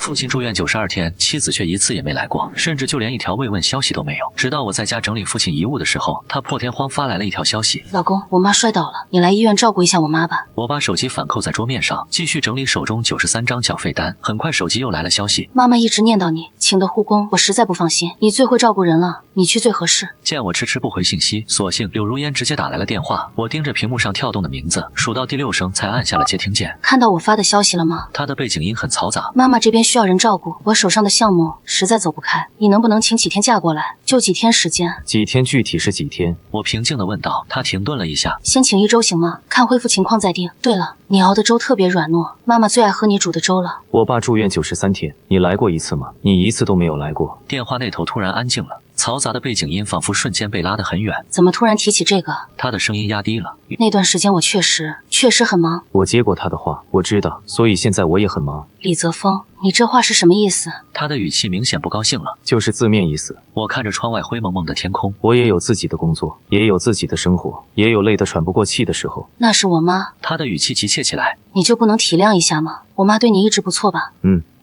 父親住院92天，妻子卻一次也沒來過，甚至就連一條慰問消息都沒有。直到我在家整理父親遺物的時候，他破天荒發來了一條消息：老公，我媽摔倒了，你來醫院照顧一下我媽吧。我把手機反扣在桌面上，繼續整理手中93張繳費單。很快手機又來了消息：媽媽一直念叨你，請的護工，我實在不放心，你最會照顧人了，你去最合適。見我遲遲不回信息，索性柳如煙直接打來了電話。我盯着屏幕上跳動的名字，數到第6聲才按下了接聽鍵。看到我發的消息了嗎？他的背景音很嘈雜。媽媽這邊需要人照顧，我手上的項目實在走不開，你能不能請幾天假過來？就幾天時間。幾天具體是幾天？我平靜地問道。他停頓了一下，先請1周行嗎？看恢復情況再定。对了，你熬的粥特別軟糯，媽媽最愛喝你煮的粥了。我爸住院93天，你來過一次嗎？你一次都沒有來過。電話那頭突然安靜了，嘈雜的背景音仿佛瞬間被拉得很遠。怎麼突然提起這個？他的聲音壓低了。那段時間我確實很忙。我接過他的話，我知道，所以現在我也很忙。李澤峰，你這話是什麼意思？他的語氣明顯不高興了。就是字面意思。我看着窗外灰蒙蒙的天空，我也有自己的工作，也有自己的生活，也有累得喘不過氣的時候。那是我媽。他的語氣急切起來。你就不能體諒一下嗎？我媽對你一直不錯吧？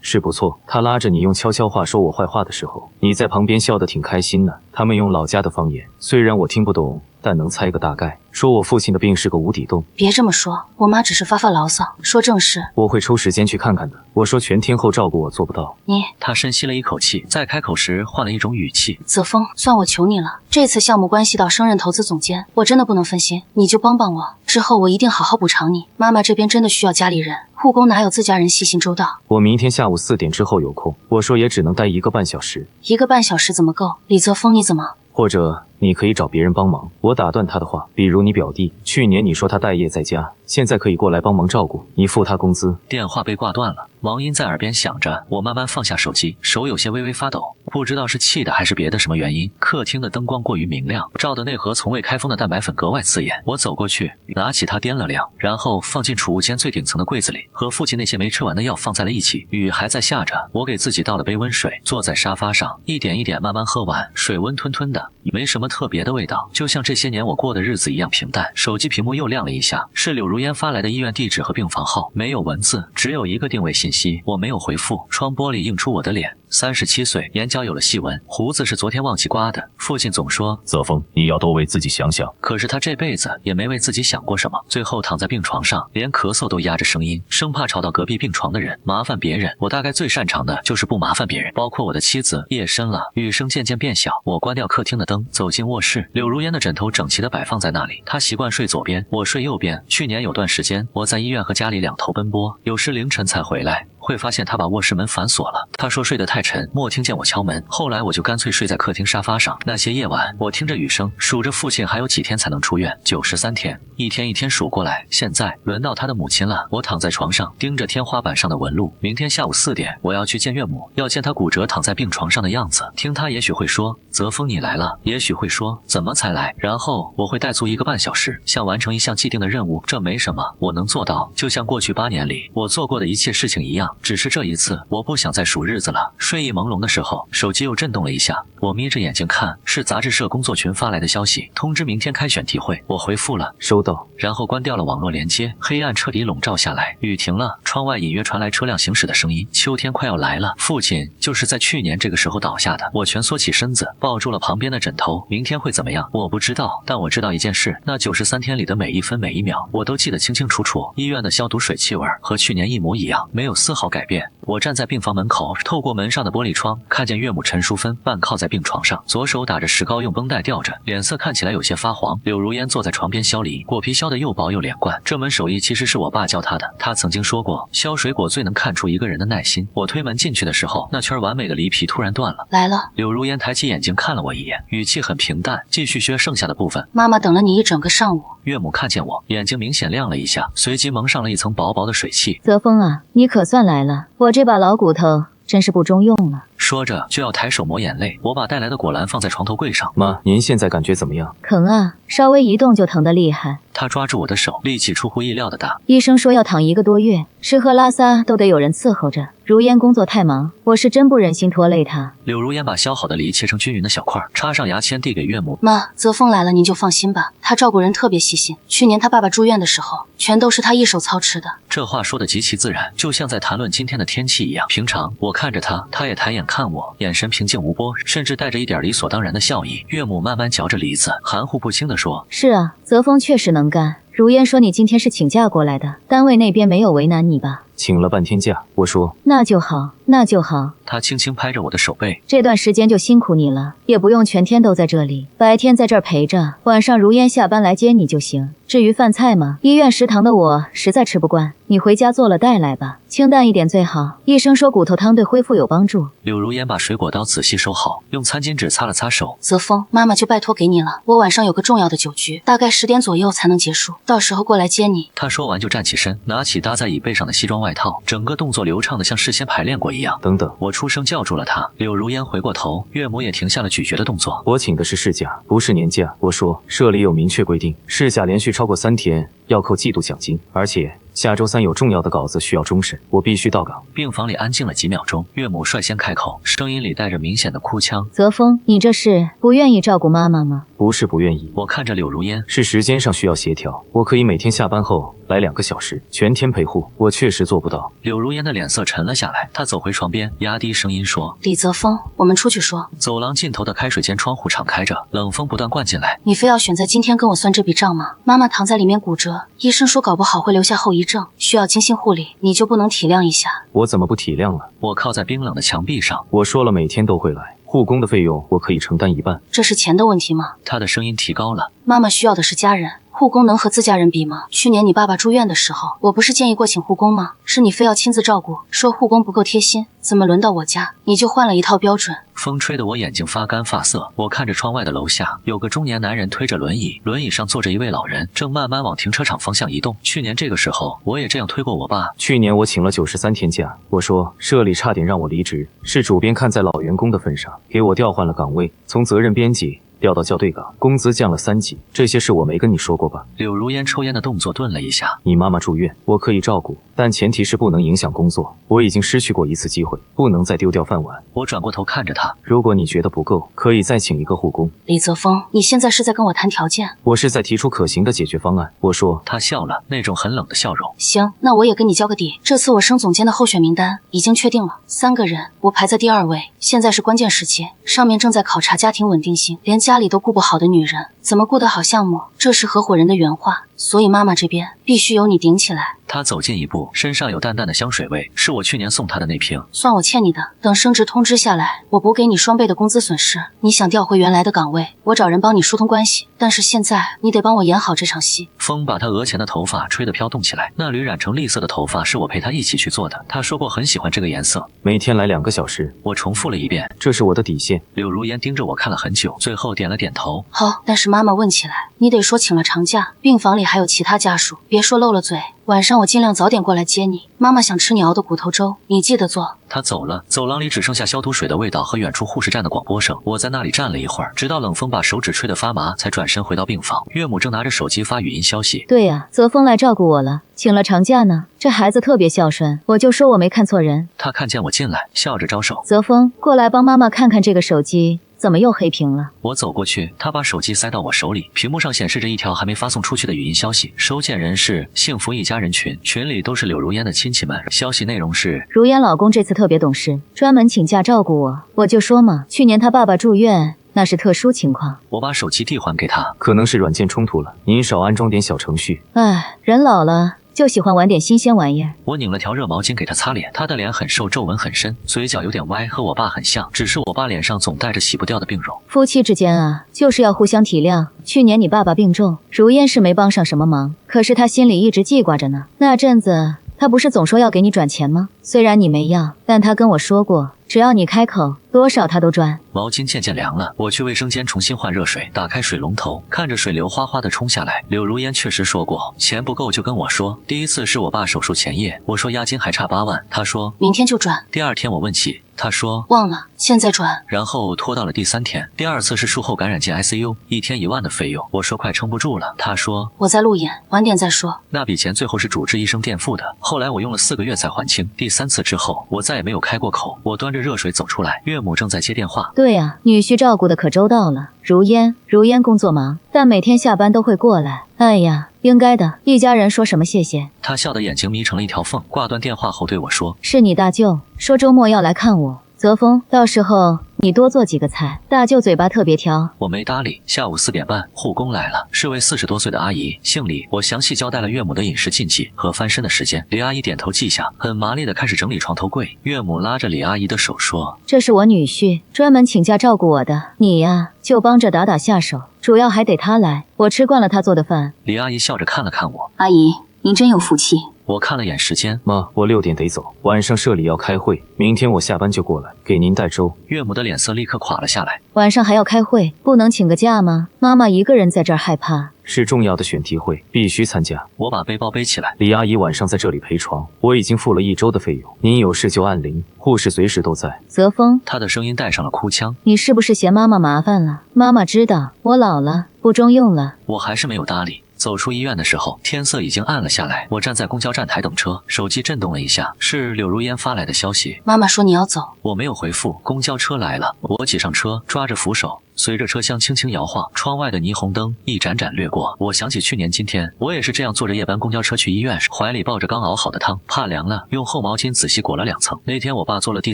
是不錯。她拉着你用悄悄話說我壞話的時候，你在旁邊笑得挺開心的。他們用老家的方言，虽然我听不懂，但能猜個大概。說我父親的病是個無底洞。別這麼說，我媽只是發牢騷，說正事。我會抽時間去看看的。我說全天候照顧我做不到。他深吸了一口氣，在開口時換了一種語氣。澤峰，算我求你了，這次項目關係到升任投資總監，我真的不能分心，你就幫幫我，之後我一定好好補償你。媽媽這邊真的需要家裡人，護工哪有自家人細心周到。我明天下午4點之後有空。我說也只能待1個半小時。1個半小時怎麼夠？李澤峰你怎麼？或者你可以找別人幫忙。我打斷他的話，比如你表弟，去年你說他待業在家，現在可以過來幫忙照顧，你付他工資。電話被掛斷了，王音在耳邊響着。我慢慢放下手機，手有些微微發抖，不知道是氣的還是別的什麼原因。客廳的燈光過於明亮，照的那盒從未開封的蛋白粉格外刺眼。我走過去，拿起它掂了量，然後放進儲物間最頂層的櫃子裡，和父親那些沒吃完的藥放在了一起。雨還在下着，我給自己倒了杯溫水，坐在沙發上，一點一點慢慢喝完。水溫吞吞的，沒什麼特別的味道，就像這些年我過的日子一樣平淡。手機屏幕又亮了一下，是柳如烟發来的醫院地址和病房號，沒有文字，只有一個定位信息。我沒有回復，窗玻璃映出我的臉。37歲，眼角有了細紋，鬍子是昨天忘記刮的。父親總說，澤峰，你要多為自己想想。可是他這輩子也沒為自己想過什麼。最後躺在病床上，連咳嗽都壓着聲音，生怕吵到隔壁病床的人，麻煩別人。我大概最擅長的就是不麻煩別人，包括我的妻子。夜深了，雨聲漸漸變小，我關掉客廳的燈，走進臥室。柳如煙的枕頭整齊地擺放在那裡，她習慣睡左邊，我睡右邊。去年有段時間，我在醫院和家裡兩頭奔波，有時凌晨才回來。會發現他把臥室門反鎖了。他說睡得太沉，莫聽見我敲門。後來我就乾脆睡在客廳沙發上。那些夜晚，我聽着雨聲，數着父親還有幾天才能出院。93天，一天一天數過來。現在輪到他的母親了。我躺在床上，盯着天花板上的紋路。明天下午4點，我要去見岳母，要見他骨折躺在病床上的樣子。聽他也許會說，澤峰你來了，也許會說，怎麼才來？然後我會待足1個半小時，像完成一項既定的任務。這沒什麼，我能做到，就像過去8年裡我做過的一切事情一樣。只是這一次，我不想再數日子了。睡意朦朧的時候，手機又震動了一下。我眯着眼睛看，是雜誌社工作群發來的消息，通知明天開選題會。我回復了，收到，然後關掉了網絡連接。黑暗徹底籠罩下來，雨停了，窗外隱約傳來車輛行駛的聲音。秋天快要來了，父親就是在去年這個時候倒下的。我蜷縮起身子，抱住了旁邊的枕頭。明天會怎麼樣？我不知道，但我知道一件事，那93天裡的每一分每一秒，我都記得清清楚楚。醫院的消毒水氣味和去年一模一樣，沒有絲毫改變。我站在病房門口，透過門上的玻璃窗，看見岳母陳淑芬半靠在病床上，左手打着石膏，用繃带吊着，臉色看起来有些發黃。柳如烟坐在床邊削梨，果皮削得又薄又连貫。這門手艺其實是我爸教他的，他曾經說過，削水果最能看出一個人的耐心。我推門進去的時候，那圈完美的梨皮突然斷了。來了。柳如烟抬起眼睛看了我一眼，語氣很平淡，繼續削剩下的部分。媽媽等了你一整個上午。岳母看見我，眼睛明顯亮了一下，隨即蒙上了一層薄薄的水汽。澤峰啊，你可算來了，我這把老骨頭真是不中用了。說着就要抬手抹眼淚，我把带来的果篮放在床头柜上。媽，您现在感觉怎麼樣？疼啊，稍微一動就疼得厲害。他抓住我的手，力氣出乎意料的大。医生說要躺1个多月，吃喝拉撒都得有人伺候着。如烟工作太忙，我是真不忍心拖累他。柳如烟把削好的梨切成均匀的小块，插上牙签递给岳母。妈，泽峰来了，您就放心吧，他照顾人特别细心。去年他爸爸住院的时候，全都是他一手操持的。这话说得极其自然，就像在谈論今天的天氣一樣。平常我看着他，他也抬眼看我，眼神平靜無波，甚至帶着一點理所當然的笑意。岳母慢慢嚼着梨子，含糊不清地說：“是啊，澤峰確實能幹。如煙說你今天是請假過來的，單位那邊沒有為難你吧？”請了半天假，我說那就好，那就好。他輕輕拍着我的手背，這段時間就辛苦你了，也不用全天都在這裡，白天在這兒陪着，晚上如煙下班來接你就行。至於飯菜嘛，醫院食堂的我實在吃不慣，你回家做了帶來吧，清淡一點最好。醫生說骨頭湯對恢復有幫助。柳如煙把水果刀仔細收好，用餐巾紙擦了擦手。澤峰，媽媽就拜託給你了，我晚上有個重要的酒局，大概10點左右才能結束，到時候過來接你。他說完就站起身，拿起搭在椅背上的西裝外套，整個動作流暢的像事先排練過一樣。等等，我出聲叫住了他。柳如煙回過頭，岳母也停下了咀嚼的動作。我請的是事假，不是年假。我說社裡有明確規定，事假連續超過3天要扣季度獎金，而且下周3有重要的稿子需要終審，我必須到崗。病房裡安靜了幾秒鐘，岳母率先開口，聲音裡帶着明顯的哭腔：“澤峰，你這是不願意照顧媽媽嗎？”不是不願意，我看着柳如煙，是時間上需要協調。我可以每天下班後來2個小時，全天陪護，我確實做不到。柳如煙的臉色沉了下來，她走回床邊，壓低聲音說：“李澤峰，我們出去說。”走廊盡頭的開水間窗戶敞開着，冷風不斷灌進來。你非要選在今天跟我算這筆賬嗎？媽媽躺在裡面骨折，醫生說搞不好會留下後遺症，需要精心護理，你就不能體諒一下？我怎麼不體諒了？我靠在冰冷的牆壁上，我說了每天都會來，護工的費用我可以承擔一半。這是錢的問題嗎？他的聲音提高了。媽媽需要的是家人，護工能和自家人比嗎？去年你爸爸住院的時候，我不是建議過請護工嗎？是你非要親自照顧，說護工不夠貼心，怎麼輪到我家你就換了一套標準？風吹得我眼睛發乾發澀，我看着窗外的樓下，有個中年男人推着輪椅，輪椅上坐着一位老人，正慢慢往停車場方向移動。去年這個時候，我也這樣推過我爸。去年我請了93天假，我說社裡差點讓我離職，是主編看在老員工的份上，給我調換了崗位，從責任編輯調到校對崗，工資降了3級，這些事我沒跟你說過吧？柳如煙抽煙的動作頓了一下。你媽媽住院，我可以照顧，但前提是不能影響工作。我已經失去過一次機會，不能再丟掉飯碗。我轉過頭看着他，如果你覺得不夠，可以再請一個護工。李澤峰，你現在是在跟我談條件？我是在提出可行的解決方案。我說。他笑了，那種很冷的笑容。行，那我也跟你交個底。這次我升總監的候選名單已經確定了，3個人，我排在第2位。現在是關鍵時期，上面正在考察家庭穩定性，連家裡都顧不好的女人怎麼顧得好項目？這是合夥人的原話，所以媽媽這邊必須由你頂起來。他走近一步，身上有淡淡的香水味，是我去年送他的那瓶，算我欠你的。等升職通知下來，我補給你雙倍的工資損失。你想調回原來的崗位，我找人幫你疏通關係，但是現在你得幫我演好這場戲。風把他額前的頭髮吹得飄動起來，那縷染成栗色的頭髮是我陪他一起去做的。他說過很喜歡這個顏色。每天來2個小時，我重複了一遍，這是我的底線。柳如煙盯着我看了很久，最後點了點頭。好，但是媽媽問起來，你得說請了長假，病房裡還有其他家屬，別說漏了嘴。晚上我盡量早點過來接你。媽媽想吃你熬的骨頭粥，你記得做。他走了，走廊裡只剩下消毒水的味道和遠處護士站的廣播聲。我在那裡站了一會兒，直到冷風把手指吹得發麻，才轉身回到病房。岳母正拿着手機發語音消息。對呀，澤峰來照顧我了，請了長假呢。這孩子特別孝順，我就說我沒看錯人。他看見我進來，笑着招手。澤峰，過來幫媽媽看看這個手機。怎麼又黑屏了？我走過去，他把手機塞到我手裡，屏幕上顯示着一條還沒發送出去的語音消息。收件人是幸福一家人群，群裡都是柳如煙的親戚們。消息內容是：如煙老公這次特別懂事，專門請假照顧我。我就說嘛，去年他爸爸住院，那是特殊情況。我把手機遞還給他，可能是軟件衝突了，您少安裝點小程序。唉，人老了就喜歡玩點新鮮玩意兒。我擰了條熱毛巾給他擦臉，他的臉很瘦，皺紋很深，嘴角有點歪，和我爸很像，只是我爸臉上總帶着洗不掉的病容。夫妻之間啊，就是要互相體諒。去年你爸爸病重，如煙是沒幫上什麼忙，可是他心裡一直記掛着呢。那陣子他不是總說要給你轉錢嗎？雖然你沒要，但他跟我說過，只要你開口，多少他都賺。毛巾漸漸涼了，我去衛生間重新換熱水，打開水龍頭，看着水流嘩嘩的衝下來。柳如煙確實說過，錢不夠就跟我說。第一次是我爸手術前夜，我說押金還差8萬，他說明天就轉。第二天我問起，他說忘了，現在轉。然後拖到了第3天。第二次是術後感染進 ICU， 1天1萬的費用，我說快撐不住了，他說我在路演，晚點再說。那筆錢最後是主治醫生墊付的，後來我用了4個月才還清。第3次之後，我再也沒有開過口。我端着熱水走出來，岳母正在接電話。對呀，女婿照顧的可周到了。如烟工作忙，但每天下班都會過來。哎呀，應該的，一家人說什麼謝謝。他笑得眼睛眯成了一條縫，掛斷電話後對我說：是你大舅說周末要來看我。澤峰，到時候你多做幾個菜。大舅嘴巴特別挑。我沒搭理。下午4點半，護工來了，是位40多歲的阿姨，姓李。我詳細交代了岳母的飲食禁忌和翻身的時間。李阿姨點頭記下，很麻利地開始整理床頭櫃。岳母拉着李阿姨的手說：這是我女婿，專門請假照顧我的，你呀就幫着打下手，主要還得他來，我吃慣了他做的飯。李阿姨笑着看了看我，阿姨，您真有福气。我看了眼時間，媽，我6點得走，晚上社裡要開會，明天我下班就過來給您帶粥。岳母的臉色立刻垮了下來。晚上還要開會，不能請個假嗎？媽媽一個人在這兒害怕。是重要的選題會，必須參加。我把背包背起來。李阿姨晚上在這裡陪床，我已經付了1周的費用，您有事就按鈴，護士隨時都在。澤峰，他的聲音帶上了哭腔。你是不是嫌媽媽麻煩了？媽媽知道我老了，不中用了。我還是沒有搭理。走出醫院的時候，天色已經暗了下來。我站在公交站台等車，手機震動了一下，是柳如煙發來的消息。媽媽說你要走。我沒有回復。公交車來了，我擠上車，抓着扶手，隨着車廂輕輕搖晃，窗外的霓虹燈一盞盞掠過。我想起去年今天，我也是這樣坐着夜班公交車去醫院時，懷裡抱着剛熬好的湯，怕涼了，用厚毛巾仔細裹了2層。那天我爸做了第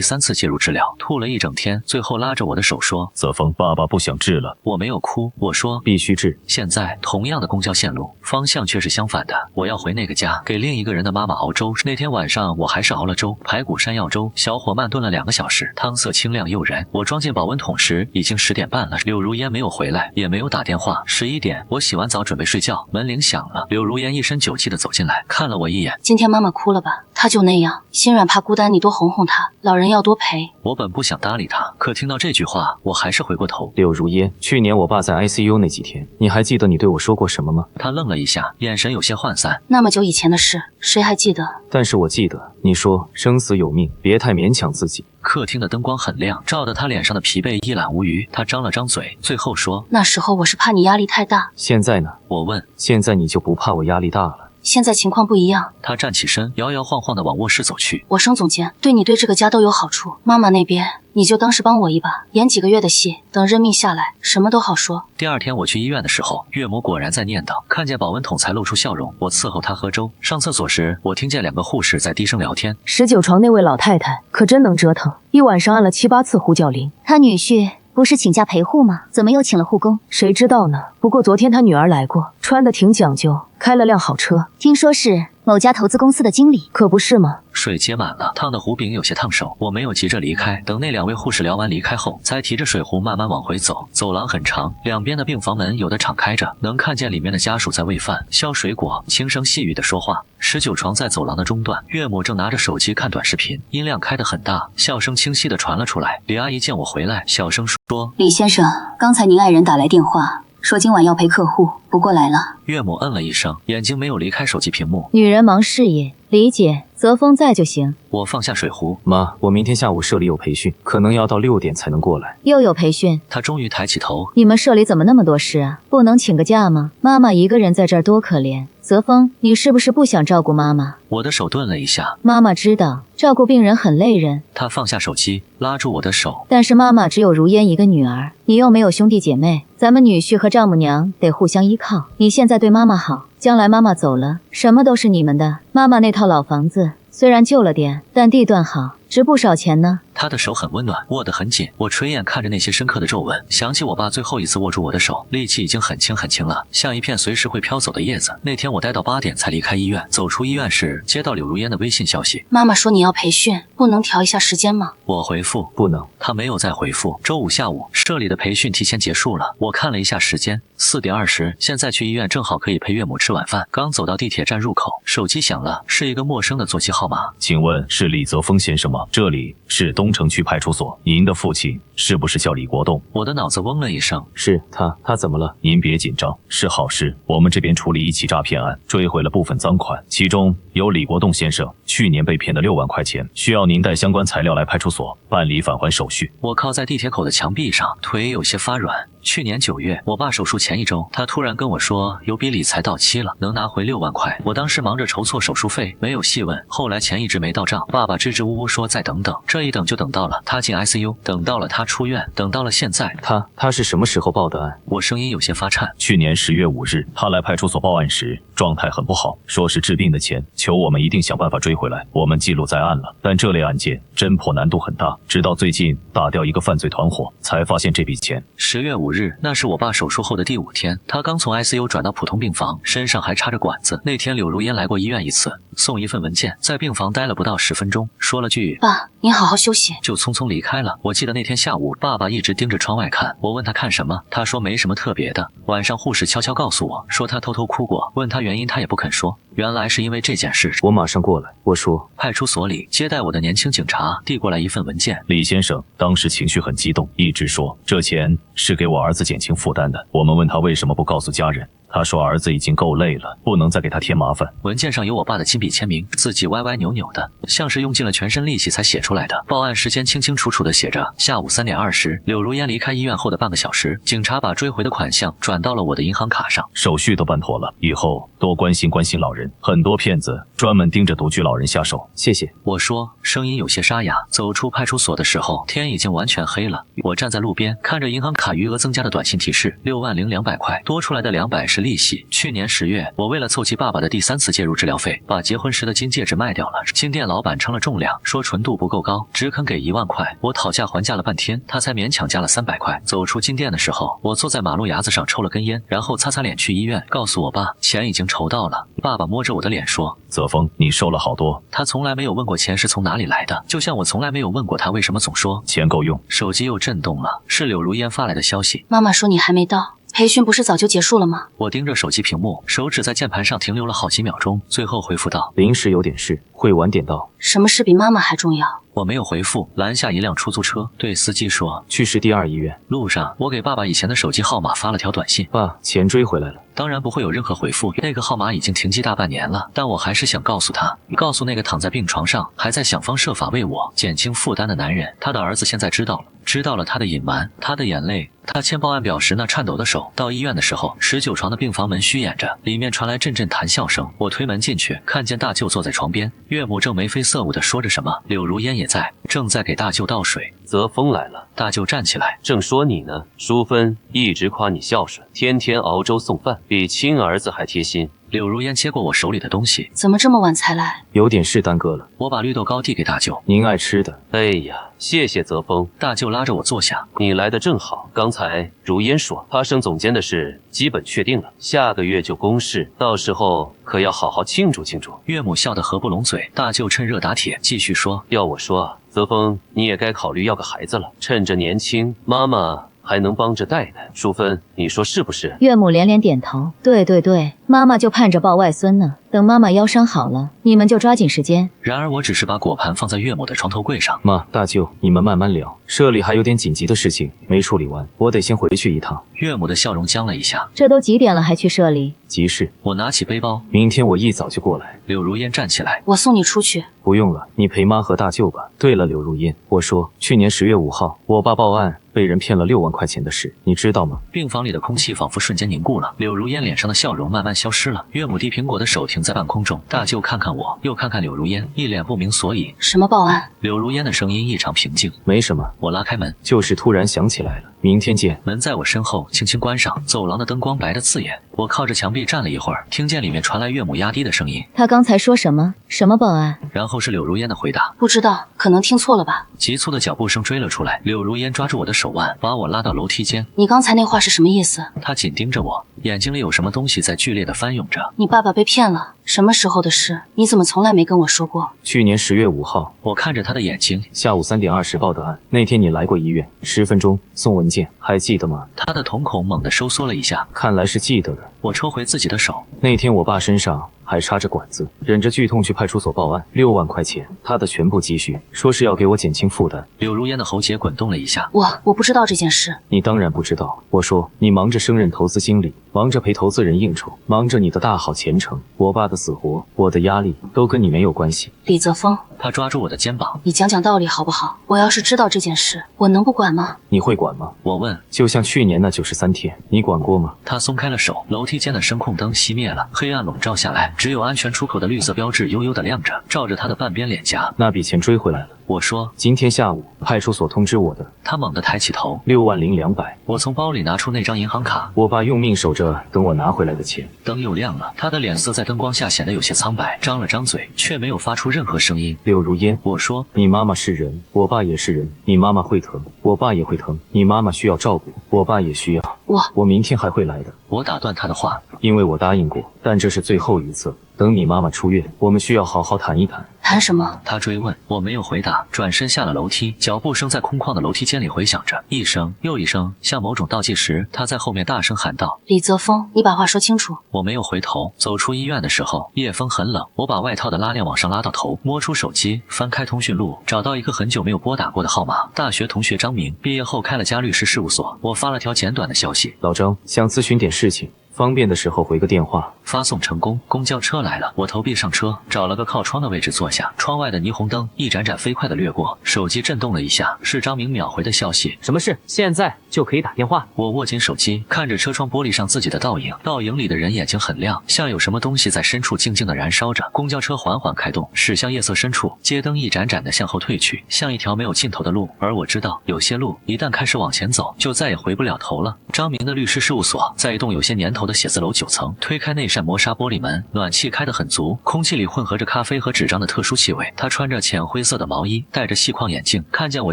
3次介入治療，吐了一整天，最後拉着我的手說：澤峰，爸爸不想治了。我沒有哭，我說必須治。現在同樣的公交線路，方向卻是相反的。我要回那個家，給另一個人的媽媽熬粥。那天晚上我還是熬了粥，排骨山藥粥，小火慢燉了2個小時，湯色清亮誘人。我裝進保溫桶時已經10點半了，柳如煙沒有回來，也沒有打電話。11點，我洗完澡準備睡覺，門鈴響了。柳如煙一身酒氣地走進來，看了我一眼。今天媽媽哭了吧？她就那樣，心軟怕孤單，你多哄哄她，老人要多陪。我本不想搭理她，可聽到這句話，我還是回過頭。柳如煙，去年我爸在 ICU 那幾天，你還記得你對我說過什麼嗎？她愣了一下，眼神有些渙散。那麼久以前的事，誰還記得？但是我記得你說生死有命，別太勉強自己。客廳的燈光很亮，照得他臉上的疲憊一覽無餘。他張了張嘴，最後說：那時候我是怕你壓力太大。現在呢？我問。現在你就不怕我壓力大了？現在情況不一樣。他站起身，摇搖晃晃地往臥室走去。我升总监，对你对这個家都有好處。媽媽那邊，你就當是幫我一把，演幾個月的戲，等任命下來，什麼都好說。第二天我去醫院的時候，岳母果然在念叨，看見保溫桶才露出笑容。我伺候她喝粥。上廁所時，我聽見2個護士在低聲聊天。19床那位老太太可真能折騰，一晚上按了7、8次呼叫鈴。她女婿不是請假陪護嗎？怎麼又請了護工？誰知道呢？不過昨天他女兒來過，穿得挺講究，開了輛好車。聽說是某家投資公司的經理，可不是嗎？水接滿了，燙的壺柄有些燙手。我沒有急着離開，等那2位護士聊完離開後，才提着水壺慢慢往回走。走廊很長，兩邊的病房門有的敞開着，能看見裡面的家屬在餵飯、削水果，輕聲細語的說話。19床在走廊的中段，岳母正拿着手機看短視頻，音量開得很大，笑聲清晰地傳了出來。李阿姨見我回來，小聲說：李先生，剛才您愛人打來電話，說今晚要陪客戶，不過來了。岳母嗯了一聲，眼睛沒有離開手機屏幕。女人忙事業，理解。澤峰在就行。我放下水壺。媽，我明天下午社裡有培訓，可能要到6點才能過來。又有培訓？她終於抬起頭。你們社裡怎麼那麼多事啊？不能請個假嗎？媽媽一個人在這兒多可憐。澤峰，你是不是不想照顧媽媽？我的手頓了一下。媽媽知道照顧病人很累人。她放下手機，拉住我的手。但是媽媽只有如煙一個女兒，你又沒有兄弟姐妹，咱們女婿和丈母娘得互相依靠。你現在對媽媽好，將來媽媽走了，什麼都是你們的。媽媽那套老房子雖然舊了點，但地段好，值不少錢呢。他的手很溫暖，握得很緊。我垂眼看着那些深刻的皺紋，想起我爸最後一次握住我的手，力氣已經很輕很輕了，像一片隨時會飄走的葉子。那天我待到8點才離開醫院，走出醫院時接到柳如煙的微信消息。媽媽說你要培訓，不能調一下時間嗎？我回復不能。他沒有再回復。周五下午，社裡的培訓提前結束了。我看了一下時間，4點20，現在去醫院正好可以陪岳母吃晚飯。剛走到地鐵站入口，手機響了，是一個陌生的座機號碼。請問是李澤峰先生嗎？這裡是東東城區派出所。您的父親是不是叫李國棟？我的腦子嗡了一声。是他怎么了？您別緊張，是好事。我們這邊處理一起詐騙案，追回了部分贓款，其中有李國棟先生去年被騙的6萬塊錢，需要您帶相關材料來派出所辦理返還手續。我靠在地鐵口的牆壁上，腿有些發軟。去年9月，我爸手術前1周，他突然跟我說有筆理財到期了，能拿回6萬塊。我当時忙着籌措手術費，沒有細問。後來錢一直沒到賬，爸爸支支吾吾說再等等，這一等就等到了他進 ICU， 等到了他出院，等到了現在。他是什麼時候報的案？我聲音有些發顫。去年10月5日，他來派出所報案時狀態很不好，說是治病的錢，求我們一定想辦法追回來。我們記錄在案了，但這類案件偵破難度很大，直到最近打掉一個犯罪團伙，才發現這筆錢。10月5日，那是我爸手術後的第5天，他剛從 ICU 轉到普通病房，身上還插着管子。那天柳如烟來過醫院1次，送一份文件，在病房待了不到10分鐘，說了句爸，您好好休息，就匆匆離開了。我記得那天下午，爸爸一直盯着窗外看，我問他看什麼，他說沒什麼特別的。晚上護士悄悄告訴我說他偷偷哭過，問他原因他也不肯說，原來是因為這件事。我馬上過來。我說，派出所裡接待我的年輕警察遞過來一份文件。李先生當時情緒很激動，一直說這錢是給我兒子減輕負擔的。我們問他為什麼不告訴家人，他說兒子已經夠累了，不能再給他添麻煩。文件上有我爸的親筆簽名，字跡歪歪扭扭的，像是用盡了全身力氣才寫出來的。報案時間清清楚楚的寫着下午3點20，柳如烟離開醫院後的半個小時，警察把追回的款項轉到了我的銀行卡上，手續都辦妥了。以後多關心關心老人，很多騙子專門盯着獨居老人下手。謝謝。我說，聲音有些沙啞。走出派出所的時候，天已經完全黑了。我站在路邊，看着银行卡餘額增加的短信提示，60200塊，多出來的200是利息。去年10月，我為了湊齊爸爸的第3次介入治療費，把結婚時的金戒指賣掉了。金店老板稱了重量，說純度不夠高，只肯給1萬塊。我討價還價了半天，他才勉強加了300塊。走出金店的時候，我坐在馬路牙子上抽了根煙，然後擦擦臉去醫院，告訴我爸錢已經籌到了。爸爸摸着我的臉說，澤峰，你收了好多。他從來沒有問過錢是從哪裡來的，就像我從來沒有問過他為什麼總說錢夠用。手機又震動了，是柳如烟發來的消息。媽媽說你還沒到，培訓不是早就結束了嗎？我盯着手機屏幕，手指在鍵盤上停留了好幾秒鐘，最後回復道，臨時有點事，會晚點到。什麼事比媽媽還重要？我沒有回復，攔下一輛出租車，對司機說去市第2醫院。路上，我給爸爸以前的手機號碼發了條短信，爸，錢追回來了。當然不會有任何回復，那個號碼已經停機大半年了，但我還是想告訴他，告訴那個躺在病床上還在想方設法為我減輕負擔的男人，他的兒子現在知道了他的隱瞞，他的眼淚，他簽報案表時那顫抖的手。到醫院的時候，19床的病房門虛掩着，裡面傳來陣陣談笑聲。我推門進去，看見大舅坐在床邊，岳母正眉飛色舞地說着什麼，柳如煙也在，正在給大舅倒水。澤峰來了。大舅站起來，正說你呢，淑芬一直誇你孝順，天天熬粥送飯，比親兒子還貼心。柳如煙接過我手裡的東西，怎麼這麼晚才來？有點事耽擱了。我把綠豆糕遞給大舅，您爱吃的。哎呀，謝謝澤峰。大舅拉着我坐下，你來的正好。剛才如煙說，他升總監的事基本確定了，下個月就公示，到時候可要好好慶祝慶祝。岳母笑得合不攏嘴，大舅趁熱打鐵，繼續說：要我說啊，澤峰你也該考慮要個孩子了，趁着年輕，媽媽還能幫着帶帶。淑芬，你說是不是？岳母連連點頭，對对对，媽媽就盼着抱外孫呢。等媽媽腰傷好了，你們就抓緊時間。然而我只是把果盤放在岳母的床頭櫃上。媽，大舅，你們慢慢聊，社裡還有點緊急的事情沒處理完，我得先回去一趟。岳母的笑容僵了一下，這都幾點了還去社裡？急事。我拿起背包，明天我一早就過來。柳如煙站起來，我送你出去。不用了，你陪媽和大舅吧。對了，柳如烟，我說去年10月5號，我爸報案被人騙了6萬塊錢的事，你知道嗎？病房裡的空氣仿佛瞬間凝固了，柳如烟臉上的笑容慢慢消失了。岳母递蘋果的手停在半空中，大舅看看我，又看看柳如烟，一臉不明所以。什么報案？柳如烟的聲音異常平靜。沒什麼。我拉開門，就是突然想起來了。明天見。門在我身後輕輕關上，走廊的燈光白得刺眼。我靠着牆壁站了一會兒，聽見裡面傳來岳母壓低的聲音。他剛才說什麼？什麼報案？然後是柳如煙的回答。不知道，可能聽錯了吧。急促的腳步聲追了出來，柳如煙抓住我的手腕，把我拉到樓梯間。你剛才那話是什麼意思？她緊盯着我，眼睛裡有什麼東西在劇烈的翻湧着。你爸爸被騙了，什麼時候的事？你怎麼從來沒跟我說過？去年10月5號。我看着他的眼睛，下午3點20報的案。那天你來過醫院，10分鐘送文件，還記得嗎？他的瞳孔猛地收縮了一下，看來是記得的。我抽回自己的手。那天我爸身上還插着管子，忍着劇痛去派出所報案。6萬塊錢，他的全部積蓄，說是要給我減輕負擔。柳如煙的喉結滾動了一下。我不知道这件事。你当然不知道。我说你忙着升任投资经理，忙着陪投资人应酬，忙着你的大好前程。我爸的死活，我的压力都跟你没有关系。李泽峰，他抓住我的肩膀。你讲讲道理好不好？我要是知道这件事，我能不管吗？你会管吗？我问。就像去年那93天，你管过吗？他松開了手，樓梯間的聲控燈熄滅了，黑暗籠罩下來，只有安全出口的綠色標誌悠悠地亮着，照着他的半邊臉頰。那筆錢追回來了。我說今天下午派出所通知我的。他猛地抬起頭，6萬零200。我從包裡拿出那張銀行卡，我爸用命守着等我拿回來的錢。燈又亮了，他的臉色在燈光下顯得有些蒼白，張了張嘴，卻沒有發出任何聲音。柳如煙，我說你媽媽是人，我爸也是人，你媽媽會疼，我爸也會疼，你媽媽需要照顧，我爸也需要。我明天還會來的。我打斷他的話，因為我答應過，但這是最後一次。等你媽媽出院，我們需要好好談一談。談什麼？他追問。我沒有回答，轉身下了樓梯，腳步聲在空曠的樓梯間裡回響着，一聲又一聲，像某種倒計時。他在後面大聲喊道：李澤峰，你把話說清楚。我沒有回頭。走出醫院的時候，夜風很冷，我把外套的拉鏈往上拉到頭，摸出手機，翻開通訊錄，找到一個很久沒有撥打過的號碼，大學同學張明，畢業後開了家律師事務所。我發了條簡短的消息：老張，想諮詢點事情，方便的時候回個電話。發送成功，公交車來了，我投幣上車，找了個靠窗的位置坐下。窗外的霓虹燈一盞盞飛快地掠過，手機震動了一下，是張明秒回的消息。什麼事？現在就可以打電話。我握緊手機，看着車窗玻璃上自己的倒影，倒影裡的人眼睛很亮，像有什麼東西在深處靜靜地燃燒着。公交車緩緩開動，駛向夜色深處，街燈一盞盞地向後退去，像一條沒有盡頭的路。而我知道，有些路一旦開始往前走，就再也回不了頭了。張明的律師事務所在一棟有些年頭的寫字樓9層，推開那扇磨砂玻璃門，暖氣開得很足，空氣裡混合着咖啡和紙張的特殊氣味。他穿着淺灰色的毛衣，戴着細框眼鏡，看見我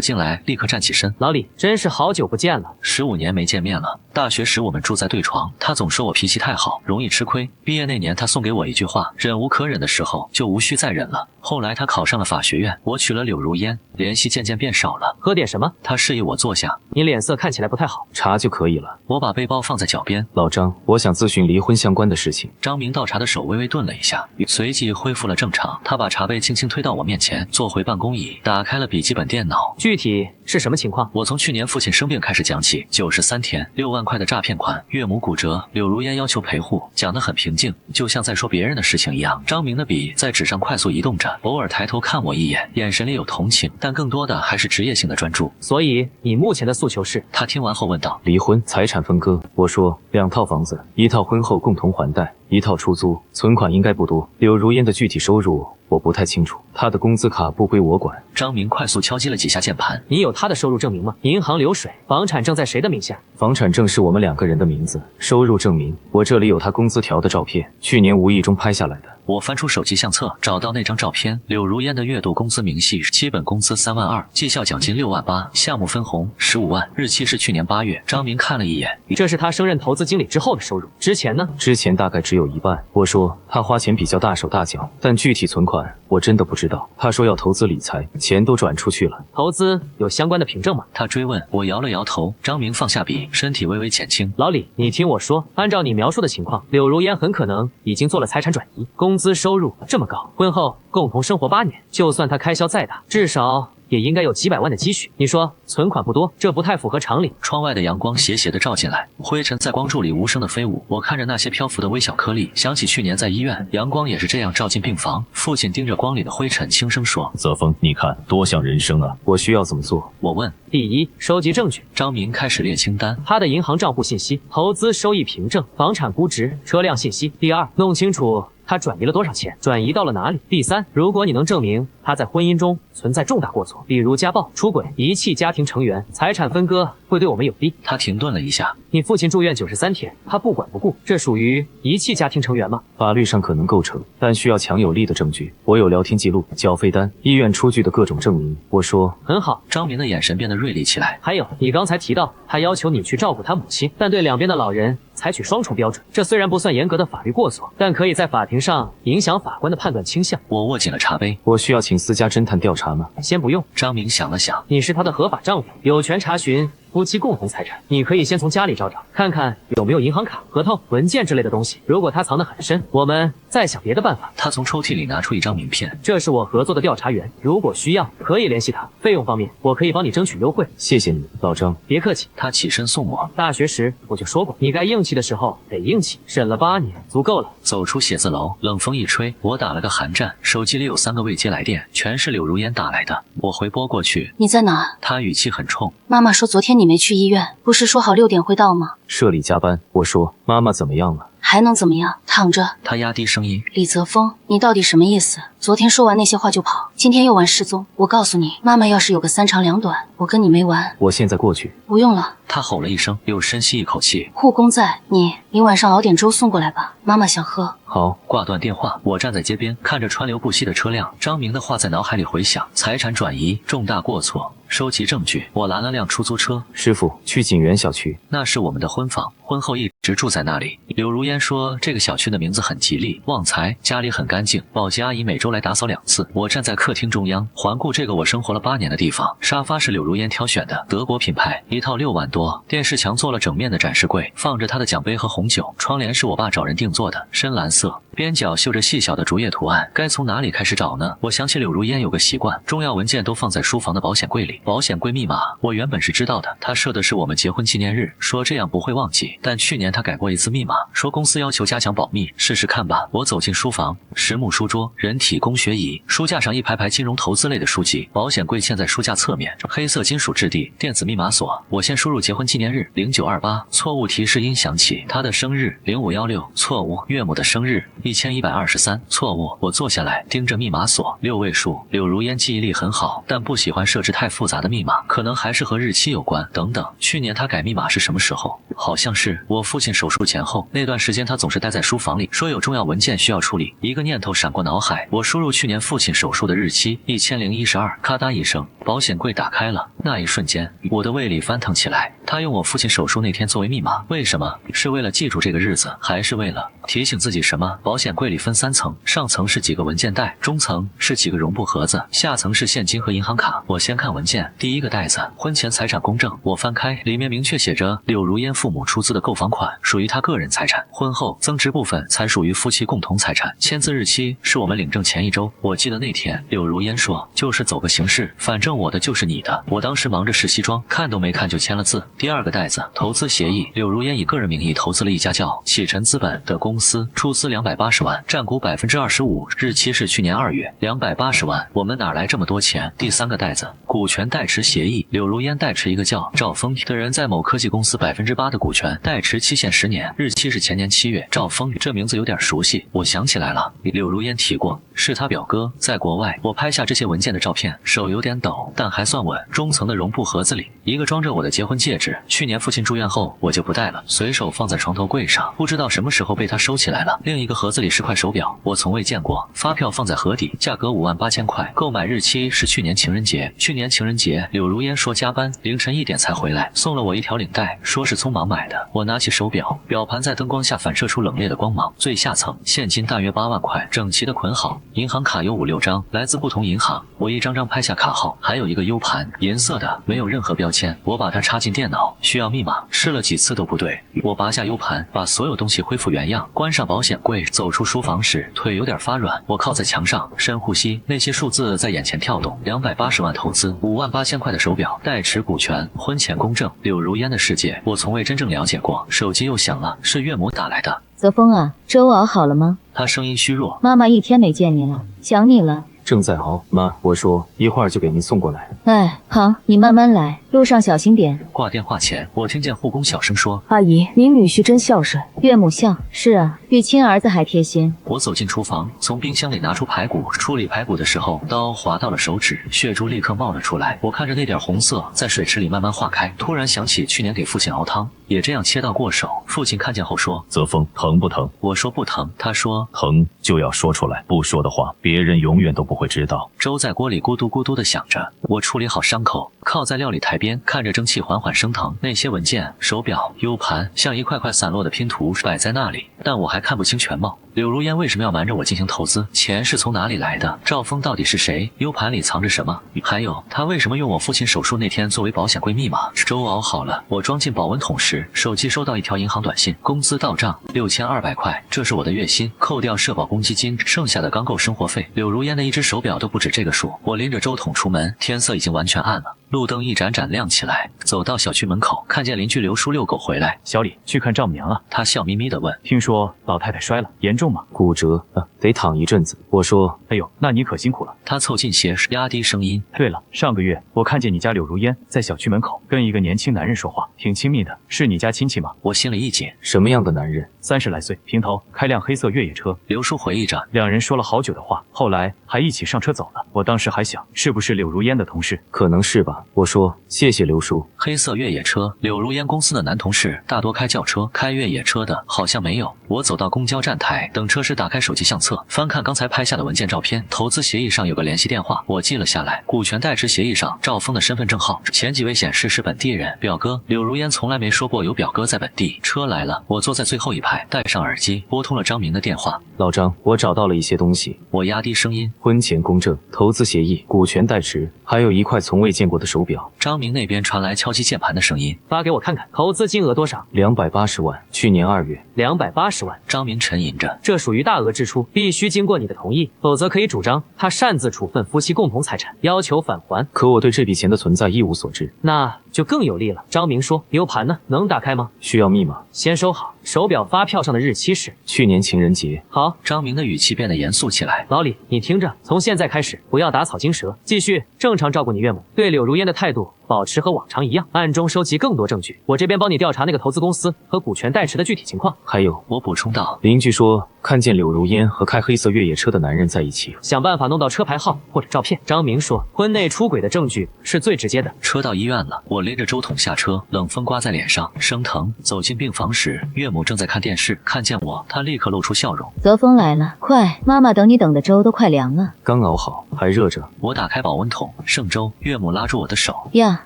進來，立刻站起身。老李，真是好久不見了，15年沒見面了。大學時我們住在對床，他總說我脾氣太好，容易吃虧。畢業那年，他送給我一句話：忍無可忍的時候，就無需再忍了。後來他考上了法學院，我娶了柳如煙，聯繫漸漸變少了。喝點什麼？他示意我坐下。你臉色看起來不太好。茶就可以了。我把背包放在腳邊。老張，我想諮詢離婚相關的事情。張明倒茶的手微微頓了一下，隨即恢復了正常。他把茶杯輕輕推到我面前，坐回辦公椅，打開了筆記本電腦。具體是什麼情況？我從去年父親生病開始講起，93天，6萬塊的詐騙款，岳母骨折，柳如煙要求賠護，講得很平靜，就像在說別人的事情一樣。張明的筆在紙上快速移動着，偶爾抬頭看我一眼，眼神裡有同情，但更多的還是職業性的專注。所以你目前的訴求是？他聽完後問道。離婚，財產分割。我說2套房子，1套婚後共同還貸，1套出租，存款應該不多。柳如煙的具體收入我不太清楚，她的工資卡不歸我管。張明快速敲擊了幾下鍵盤。你有她的收入證明嗎？銀行流水，房產證在誰的名下？房產證是我們2個人的名字，收入證明我這裡有她工資條的照片，去年無意中拍下來的。我翻出手機相冊，找到那張照片。柳如煙的月度工資明細：基本工資3萬2，績效獎金6萬8，項目分紅15萬，日期是去年8月。張明看了一眼，這是他升任投資經理之後的收入。之前呢？之前大概只有1半。我說他花錢比較大手大腳，但具體存款我真的不知道。他說要投資理財，錢都轉出去了。投資有相關的憑證嗎？他追問。我搖了搖頭。張明放下筆，身體微微減輕。老李，你聽我說，按照你描述的情況，柳如煙很可能已經做了財產轉移。工資收入這麼高，婚後共同生活8年，就算他開銷再大，至少也應該有幾百萬的積蓄。你說存款不多，這不太符合常理。窗外的陽光斜斜地照進來，灰塵在光柱裡無聲地飛舞。我看着那些漂浮的微小顆粒，想起去年在醫院，陽光也是這樣照進病房。父親盯着光裡的灰塵，輕聲說：澤峰，你看多像人生啊！我需要怎麼做？我問。第一，收集證據。張明開始列清單，他的銀行賬戶信息、投資收益憑證、房產估值、車輛信息。第二，弄清楚他轉移了多少錢，轉移到了哪裡。第三，如果你能證明他在婚姻中存在重大過錯，比如家暴、出軌、遺棄家庭成員，財產分割會對我們有利。他停頓了一下。你父親住院93天，他不管不顧，這屬於遺棄家庭成員嗎？法律上可能構成，但需要強有力的證據。我有聊天記錄、繳費單、醫院出具的各種證明。我說很好。張明的眼神變得銳利起來。還有，你剛才提到他要求你去照顧他母親，但對兩邊的老人採取雙重標準，這雖然不算嚴格的法律過錯，但可以在法庭上影響法官的判斷傾向。我握緊了茶杯。我需要請私家偵探調查嗎？先不用。張明想了想，你是他的合法丈夫，有權查詢夫妻共同財產。你可以先從家裡找找，看看有沒有銀行卡、合同、文件之類的東西。如果他藏得很深，我們再想別的辦法。他從抽屉裡拿出一張名片，這是我合作的調查員，如果需要可以聯繫他。費用方面，我可以幫你爭取優惠。謝謝你，老張。別客氣。他起身送我。大學時我就說過，你該硬氣的時候得硬氣。忍了8年，足夠了。走出寫字樓，冷風一吹，我打了個寒戰。手機裡有3個未接來電，全是柳如煙打來的。我回拨過去，你在哪？他語氣很冲。媽媽說昨天你沒去醫院，不是說好6點會到嗎？社裡加班。我說媽媽怎麼樣了？還能怎麼樣？躺着。他壓低聲音，李澤峰，你到底什么意思？昨天說完那些話就跑，今天又玩失蹤。我告訴你，媽媽要是有個3長2短，我跟你沒完。我現在過去。不用了。他吼了一聲，又深吸一口氣。護工在，你晚上熬點粥送過來吧，媽媽想喝。好。掛斷電話，我站在街邊，看着川流不息的車輛，張明的話在腦海裡回響：財產轉移，重大過錯，收集證據。我攔了輛出租車，師傅，去景園小區，那是我們的婚房，婚後一直住在那裡。柳如煙說這個小區的名字很吉利，旺財，家裡很乾淨，保潔阿姨每周來打掃2次。我站在客廳中央，環顧這個我生活了8年的地方。沙發是柳如煙挑選的，德國品牌，一套6萬多。電視牆做了整面的展示櫃，放着他的獎杯和紅酒。窗簾是我爸找人定做的，深藍色，邊角繡着細小的竹葉圖案。該從哪裡開始找呢？我想起柳如煙有個習慣，重要文件都放在書房的保險櫃裡。保險櫃密碼我原本是知道的，他設的是我們結婚紀念日，說這樣不會忘記。但去年他改過一次密碼，說公司要求加強保密，試試看吧。我走進書房，实木書桌，人體工學椅，書架上一排排金融投資類的書籍。保險櫃嵌在書架側面，黑色金屬質地，電子密碼鎖。我先輸入結婚紀念日0928，錯誤提示音響起。他的生日0516，錯誤。岳母的生日1123，錯誤。我坐下來盯着密碼鎖，6位數。柳如煙記憶力很好，但不喜歡設置太複雜的密碼，可能還是和日期有關。等等，去年他改密碼是什麼時候？好像是我父親手術前後那段時間，他總是待在書房裡，說有重要文件需要處理。一個念頭閃過腦海，我輸入去年父親手術的日期1012，咔嗒一聲，保險櫃打開了。那一瞬間，我的胃裡翻騰起來。他用我父親手術那天作為密碼，為什麼？是為了記住這個日子，還是為了提醒自己什麼？保險櫃裡分3層，上層是幾個文件袋，中層是幾個絨布盒子，下層是現金和銀行卡。我先看文件，第一個袋子，婚前財產公證。我翻開，裡面明確寫着柳如煙父母出資的購房款屬於他個人財產，婚後增值部分才屬於夫妻共同財產。簽字日期是我們領證前1周。我記得那天柳如煙說，就是走個形式，反正我的就是你的。我當時忙着試西裝，看都沒看就簽了字。第二個袋子，投資協議，柳如煙以個人名義投資了一家叫啟辰資本的公司，出資280萬，占股25%，日期是去年2月。280萬，我們哪來這麼多錢？第三個袋子，股權代持協議，柳如煙代持一個叫趙峰的人在某科技公司8%的股權，代持期限10年，日期是前年7月。趙峰這名字有點熟悉，我想起來了，柳如煙提過，是他表哥，在國外。我拍下這些文件的照片，手有點抖，但還算穩。中層的絨布盒子裡，一個裝着我的結婚戒指，去年父親住院後我就不戴了，隨手放在床頭櫃上，不知道什麼時候被他收起來了。另一個盒子裡是塊手表，我從未見過，發票放在盒底，價格58000塊，購買日期是去年情人節。去年情人節，柳如煙說加班，凌晨1點才回来，送了我一條領帶，說是匆忙買的。我拿起手表，表盤在燈光下反射出冷冽的光芒。最下層現金大約8萬塊，整齊的捆好，銀行卡有5、6張，來自不同銀行。我一張張拍下卡號，還有一個 U 盤，銀色的，沒有任何標籤。我把它插進電腦，需要密碼，試了幾次都不對。我拔下 U 盤，把所有東西恢復原樣，關上保險櫃，走出書房時，腿有點發軟。我靠在牆上，深呼吸，那些數字在眼前跳動。280萬投資，58000塊的手表，代持股權，婚前公證。柳如煙的世界，我從未真正了解過。手機又響了，是岳母打來的。澤峰啊，粥熬好了嗎？他聲音虛弱。媽媽1天沒見你了，想你了。正在熬，媽，我說一會兒就給您送過來。哎，好，你慢慢來，路上小心點。掛電話前，我聽見護工小聲說：“阿姨，您女婿真孝順。”岳母孝，是啊，比親兒子還貼心。我走進廚房，從冰箱裡拿出排骨，處理排骨的時候，刀劃到了手指，血珠立刻冒了出来。我看着那點紅色在水池裡慢慢化開，突然想起去年給父親熬湯，也這樣切到過手。父親看見後說：“澤峰，疼不疼？”我說不疼，他說疼就要說出來，不說的話，別人永遠都不會知道。粥在鍋裡咕嘟咕嘟地響着，我處理好傷口，靠在料理台邊，看着蒸汽緩緩升騰。那些文件、手表、U 盤像一塊塊散落的拼圖擺在那裡，但我還看不清全貌。柳如煙為什麼要瞞着我進行投資？錢是從哪裡來的？趙峰到底是誰？U 盤裡藏着什麼？還有，他為什麼用我父親手術那天作為保險櫃密碼？粥熬好了，我装進保溫桶時，手機收到一條銀行短信，工資到賬6200塊，這是我的月薪，扣掉社保公積金，剩下的剛夠生活費。柳如煙的一只手表都不止這個數。我拎着粥桶出門，天色已經完全暗了，路燈一盞盞亮起來。走到小区门口，看見鄰居刘叔遛狗回来。小李，去看丈母娘啊？他笑眯眯地問。聽說老太太摔了，嚴重吗？骨折，得躺一陣子。我說，哎呦，那你可辛苦了。他凑近些，压低聲音。对了，上個月我看見你家柳如煙在小區門口跟一個年輕男人說話，挺親密的，是你家親戚嗎？我心裡一緊，什麼樣的男人？30來歲，平頭，開輛黑色越野車。劉叔回憶着，兩人說了好久的話，後來還一起上車走了。我當時還想，是不是柳如煙的同事？可能是吧。我说，謝謝劉叔。黑色越野車，柳如煙公司的男同事大多開轎車，開越野車的好像沒有。我走到公交站台，等車時打開手機相冊，翻看剛才拍下的文件照片。投資協議上有個聯繫電話，我記了下來。股權代持協議上趙峰的身份證號，前幾位顯示是本地人，表哥。柳如煙從來沒說過有表哥在本地。車來了，我坐在最後一排，戴上耳機，撥通了張明的電話。老張，我找到了一些東西。我压低聲音，婚前公證、投資協議、股權代持，還有一塊從未見過的手表。張明那邊傳來敲擊鍵盤的聲音。發給我看看，投資金額多少？280萬，去年2月。280萬。張明沉吟着，這屬於大額支出，必須經過你的同意，否則可以主張他擅自處分夫妻共同財產，要求返還。可我對這筆錢的存在一無所知。那就更有利了。張明說 U 盤呢？能打開嗎？需要密碼。先收好，手表發票上的日期是去年情人節。好。張明的語氣變得嚴肅起來。老李，你聽着，從現在開始不要打草驚蛇，繼續正常照顧你岳母，對柳如煙的態度保持和往常一樣，暗中收集更多證據。我這邊幫你調查那個投資公司和股權代持的具體情況。還有，我補充道，鄰居說看見柳如煙和開黑色越野車的男人在一起，想辦法弄到車牌號或者照片。張明說，婚內出軌的證據是最直接的。車到醫院了，我拎着粥桶下車，冷風刮在臉上，生疼。走進病房時，岳母正在看電視，看見我，她立刻露出笑容。澤峰來了，快，媽媽等你等的粥都快涼了。剛熬好，還熱着。我打開保溫桶，剩粥。岳母拉住我的手。呀，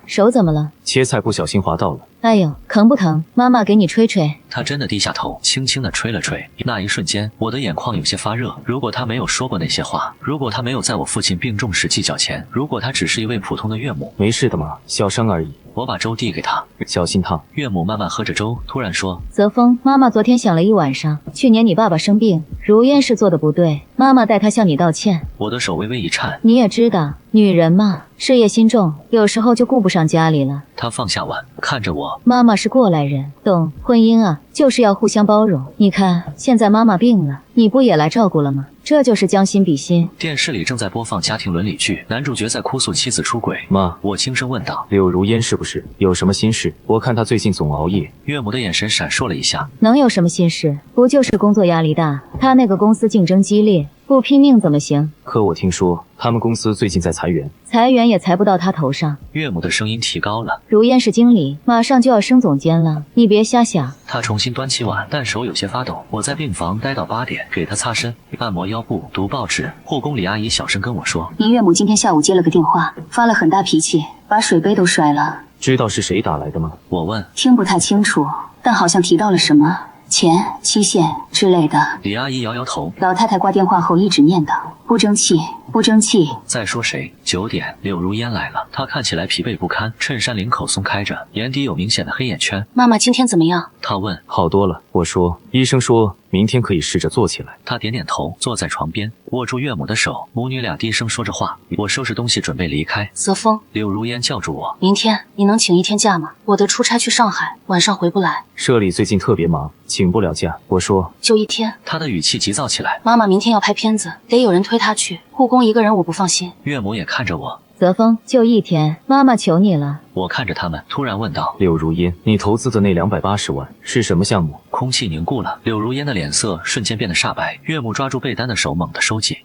手怎麼了？切菜不小心滑到了。哎呦，疼不疼？媽媽給你吹吹。他真的低下頭，輕輕地吹了吹。那一瞬間，我的眼眶有些發熱。如果他沒有說過那些話，如果他沒有在我父親病重時計較錢，如果他只是一位普通的岳母，沒事的嘛，小傷而已。我把粥遞給他，小心燙。岳母慢慢喝着粥，突然說：“澤峰，媽媽昨天想了一晚上，去年你爸爸生病，如煙是做的不對，媽媽代他向你道歉。”我的手微微一顫。你也知道，女人嘛，事業心重，有時候就顧不上家裡了。他放下碗，看着我。媽媽是過來人，懂婚姻啊，就是要互相包容。你看，現在媽媽病了，你不也來照顧了嗎？這就是将心比心。電視裡正在播放家庭倫理劇，男主角在哭訴妻子出軌。媽，我輕聲問道：“柳如煙是不是有什麼心事？我看她最近總熬夜。”岳母的眼神閃爍了一下。能有什麼心事？不就是工作壓力大？他那個公司競爭激烈，不拼命怎麼行？可我聽說他們公司最近在裁員，裁员也裁不到他頭上。岳母的声音提高了。如烟是经理，馬上就要升总监了，你別瞎想。他重新端起碗，但手有些發抖。我在病房待到8點，給他擦身、按摩腰部、讀報紙。護工李阿姨小聲跟我說：“您岳母今天下午接了個電話，發了很大脾氣，把水杯都摔了。”知道是誰打來的嗎？我問。聽不太清楚，但好像提到了什麼錢、期限之類的。李阿姨摇搖頭。老太太掛電話後一直念叨：“不爭氣，不爭氣。”在說誰？9點，柳如煙來了。她看起來疲憊不堪，襯衫領口鬆開着，眼底有明顯的黑眼圈。媽媽今天怎麼樣？她問。好多了。我說，醫生說明天可以試着坐起來。她點點頭，坐在床邊，握住岳母的手，母女倆低聲說着話。我收拾東西準備離開。澤峰，柳如煙叫住我。明天你能請1天假嗎？我得出差去上海，晚上回不來。社里最近特別忙，請不了假。我說就1天。她的語氣急躁起來。媽媽明天要拍片子，得有人推她去，護工一個人我不放心。岳母也看着我。澤峰，就1天，媽媽求你了。我看着他們，突然問道：“柳如煙，你投資的那280萬是什麼項目？”空氣凝固了，柳如煙的臉色瞬間變得煞白。岳母抓住被單的手猛地收緊。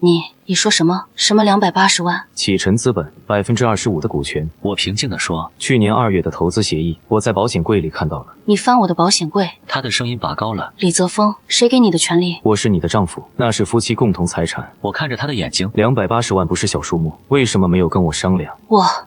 你說什麼？什麼280萬？啟辰資本25%的股權。我平靜地說：“去年2月的投資協議，我在保險櫃裡看到了。”你翻我的保險櫃？他的聲音拔高了。李澤峰，誰給你的權利？我是你的丈夫，那是夫妻共同財產。我看着他的眼睛，280萬不是小數目，為什麼沒有跟我商量？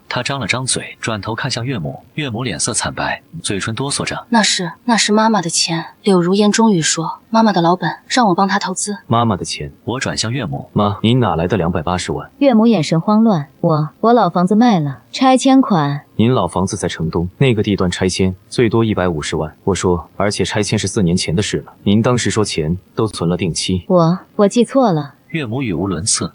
他張了張嘴，轉頭看向岳母。岳母臉色慘白，嘴唇哆嗦着。那是媽媽的錢。柳如煙終於說。媽媽的老本，讓我幫她投資。媽媽的錢。我轉向岳母，媽，您哪來的280萬？岳母眼神慌亂，我老房子賣了，拆遷款。您老房子在城東那個地段拆遷，最多150萬。我說，而且拆遷是4年前的事了。您當時說錢都存了定期。我記錯了。岳母語無倫次，